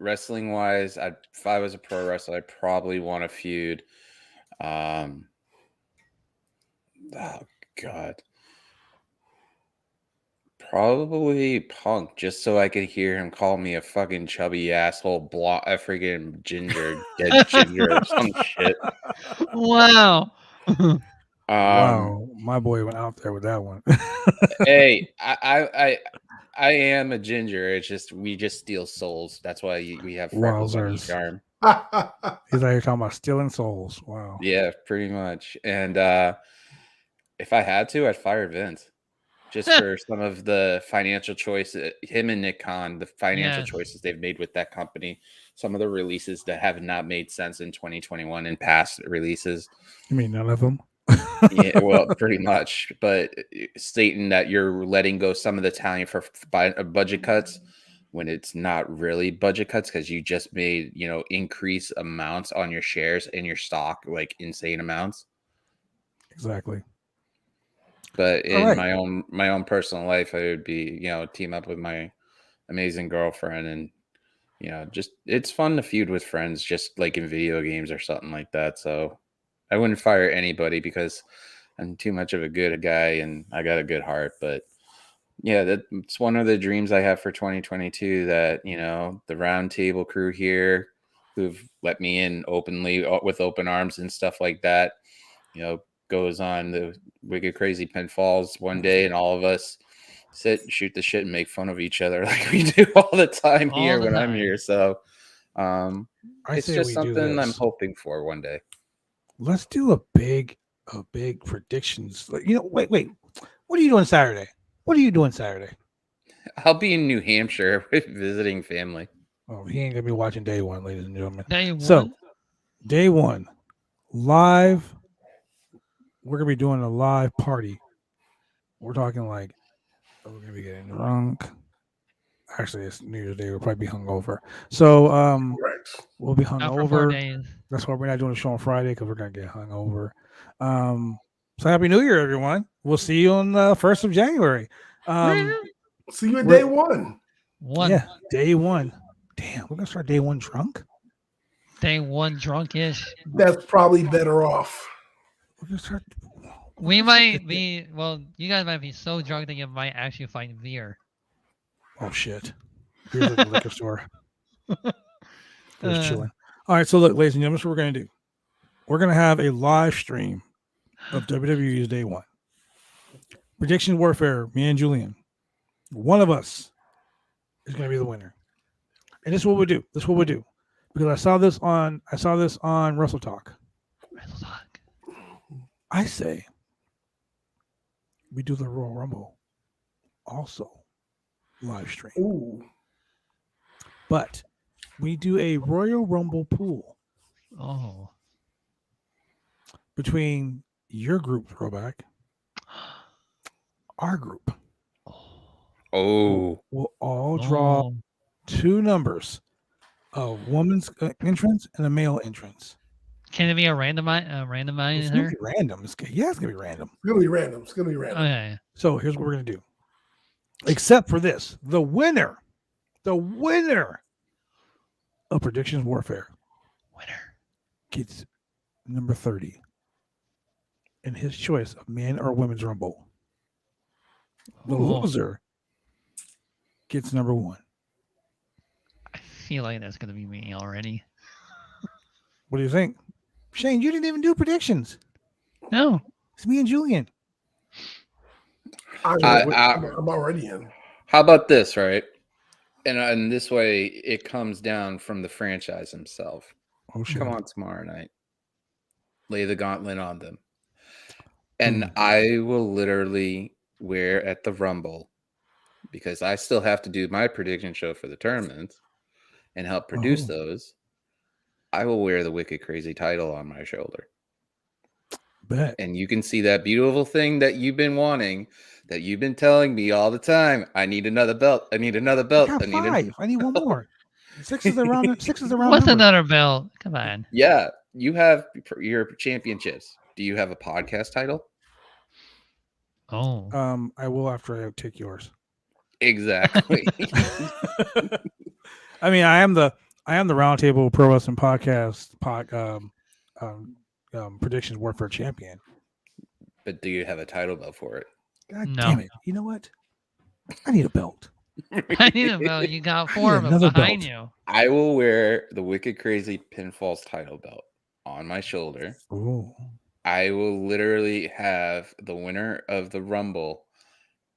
wrestling wise, if I was a pro wrestler, I'd probably want to feud. Oh God. Probably Punk, just so I could hear him call me a fucking chubby asshole, a freaking ginger, dead ginger, or some shit. Wow. Wow, my boy went out there with that one. Hey, I am a ginger. It's just we just steal souls. That's why we have freckles on each arm. He's out here talking about stealing souls. Wow. Yeah, pretty much. And if I had to, I'd fire Vince. just for some of the financial choices. Him and Nick Khan, the financial Yes. choices they've made with that company. Some of the releases that have not made sense in 2021 and past releases. You mean none of them? Yeah, well, pretty much. But stating that you're letting go some of the talent for budget cuts when it's not really budget cuts because you just made, increase amounts on your shares and your stock, like insane amounts. Exactly. But in right. my own personal life, I would be, team up with my amazing girlfriend and, just it's fun to feud with friends, just like in video games or something like that. So I wouldn't fire anybody because I'm too much of a good guy and I got a good heart. But yeah, that's one of the dreams I have for 2022 that, the Roundtable crew here who've let me in openly with open arms and stuff like that, goes on the Wicked Crazy Pinfalls one day and all of us sit, shoot the shit and make fun of each other like we do all the time here when I'm here. So it's just something I'm hoping for one day. Let's do a big predictions. Wait. What are you doing Saturday? I'll be in New Hampshire visiting family. Oh, he ain't gonna be watching day one, ladies and gentlemen. Day one? So, day one, live. We're gonna be doing a live party. We're talking like we're gonna be getting drunk. Actually, it's New Year's Day. We'll probably be hungover. So, we'll be Not for 4 hungover. days. That's why we're not doing a show on Friday because we're gonna get hungover. So happy New Year, everyone. We'll see you on the 1st of January. See you at day one. Yeah, day one. Damn, we're gonna start day one drunk. Day one drunkish. That's probably better off. We're gonna start. We might be. Well, you guys might be so drunk that you might actually find beer. Oh shit! Here's at the liquor store. Just chilling. All right, so look, ladies and gentlemen, that's what we're gonna do. We're gonna have a live stream of WWE's day one. Prediction Warfare. Me and Julian. One of us is gonna be the winner. And this is what we do. Because I saw this on Wrestle Talk. I say we do the Royal Rumble also live stream. Ooh. But we do a Royal Rumble pool. Oh. Between your group, Throwback, our group. Oh. We'll all draw 2 numbers. A woman's entrance and a male entrance. Can it be a randomizer? It's gonna be random. It's gonna be random. It's gonna be random. Okay. So here's what we're gonna do. Except for this, the winner of Predictions Warfare gets number 30 in his choice of men or women's rumble. The loser gets number 1. I feel like that's gonna be me already. What do you think? Shane, you didn't even do predictions. No. It's me and Julian. I'm already in. How about this, right? And this way it comes down from the franchise himself. Oh, shit. Come on tomorrow night. Lay the gauntlet on them. And I will literally wear at the Rumble because I still have to do my prediction show for the tournament and help produce those. I will wear the Wicked Crazy title on my shoulder. Bet. And you can see that beautiful thing that you've been wanting, that you've been telling me all the time. I need another belt. I need another belt. I got 5. I need 1 more. 6 is the round. What's What's another belt? Come on. Yeah, you have your championships. Do you have a podcast title? Oh. I will after I take yours. Exactly. I mean, I am the Roundtable Pro Wrestling Podcast Predictions Warfare Champion. But do you have a title belt for it? God damn it! You know what? I need a belt. I need a belt. You got 4 of them behind you. I will wear the Wicked Crazy Pinfalls title belt on my shoulder. Ooh. I will literally have the winner of the Rumble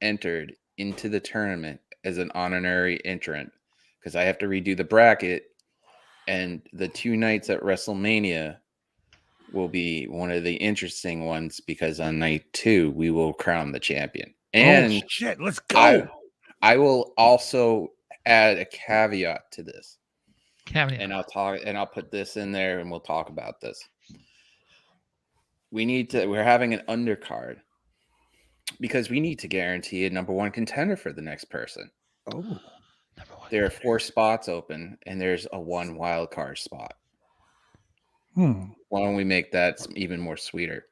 entered into the tournament as an honorary entrant because I have to redo the bracket, and the 2 nights at WrestleMania will be one of the interesting ones because on night 2 we will crown the champion. And shit, let's go. I will also add a caveat to this. Caveat. And I'll put this in there and we'll talk about this. We're having an undercard because we need to guarantee a number one contender for the next person. Oh. There are 4 spots open and there's a 1 wild card spot. Why don't we make that even more sweeter?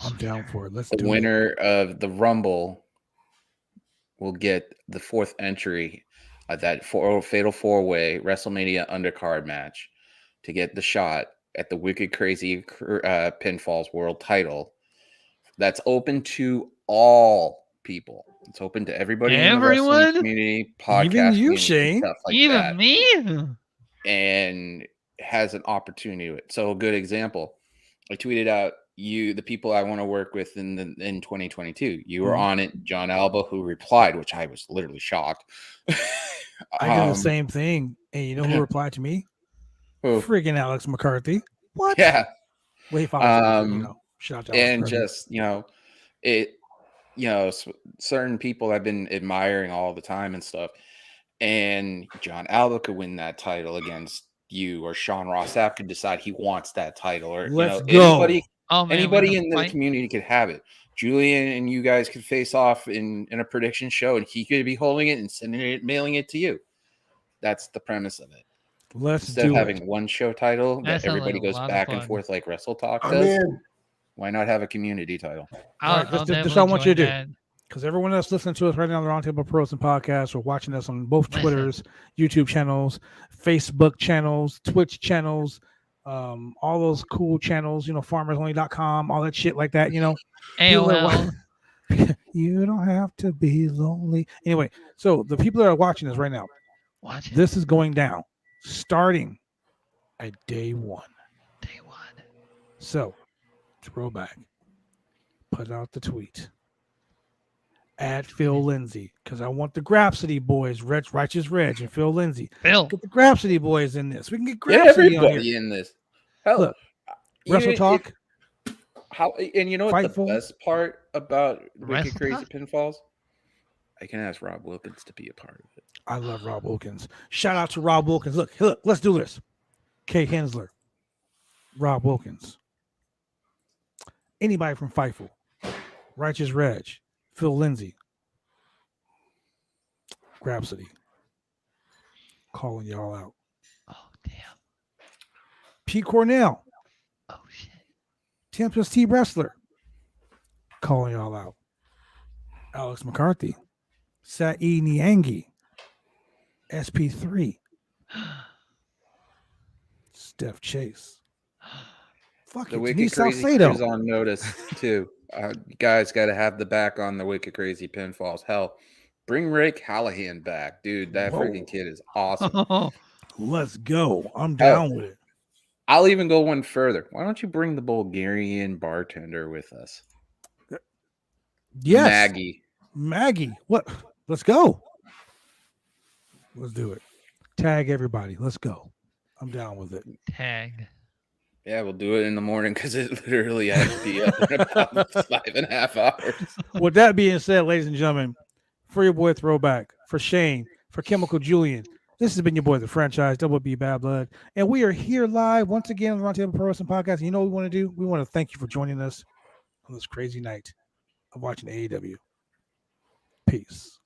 I'm down for it. Let's the do it. winner of the Rumble will get the 4th entry of that Fatal 4-Way WrestleMania undercard match to get the shot at the Wicked Crazy Pinfalls World Title. That's open to all people. It's open to everybody in the wrestling community, podcast even you, community, Shane, stuff like even that. me, and has an opportunity to it. So a good example, I tweeted out the people I want to work with in 2022. You were on it, John Alba, who replied, which I was literally shocked. I did the same thing, and you know who replied to me? Who? Friggin' Alex McCarthy. What? Yeah. Wait, shout out to Alex and McCarthy. just certain people I've been admiring all the time and stuff. And John Alba could win that title against you, or Sean Ross Sapp could decide he wants that title, or anybody in the community could have it. Julian and you guys could face off in a prediction show, and he could be holding it and mailing it to you. That's the premise of it. Instead of having one show title that everybody goes back and forth like Wrestle Talk does, why not have a community title? This is what I want you to do. Because everyone that's listening to us right now on the Roundtable Pros and Podcast, or watching us on both Twitters, YouTube channels, Facebook channels, Twitch channels, all those cool channels, farmersonly.com, all that shit like that, AOL. You don't have to be lonely. Anyway, so the people that are watching us right now, this is going down starting at day 1. Day 1. So, throwback. Put out the tweet. At Phil Lindsay, because I want the Grapsody boys, Righteous Reg and Phil Lindsay. Get the Grapsody boys in this. We can get Grapsody everybody in this. Hell, look, Wrestle Talk. The best part about Wicked Crazy Pinfalls? I can ask Rob Wilkins to be a part of it. I love Rob Wilkins. Shout out to Rob Wilkins. Look, let's do this. Kate Hensler, Rob Wilkins, anybody from Fightful, Righteous Reg, Phil Lindsay, Grapsody, calling y'all out. Oh, damn. Pete Cornell. Oh, shit. Tempest T. Wrestler, calling y'all out. Alex McCarthy, Saeed Niangi, SP3, Steph Chase. Fuck the Wicked Crazy is on notice too. You guys got to have the back on the Wicked Crazy Pinfalls. Hell, bring Rick Hallahan back, dude. That freaking kid is awesome. Let's go. I'm down with it. I'll even go one further. Why don't you bring the Bulgarian bartender with us? Yes, Maggie. What? Let's go. Let's do it. Tag everybody. Let's go. I'm down with it. Tag. Yeah, we'll do it in the morning because it literally has to be up in about 5.5 hours. With that being said, ladies and gentlemen, for your boy Throwback, for Shane, for Chemical Julian, this has been your boy, the franchise, Double B Bad Blood. And we are here live once again on the Roundtable Pro Wrestling Podcast. And you know what we want to do? We want to thank you for joining us on this crazy night of watching AEW. Peace.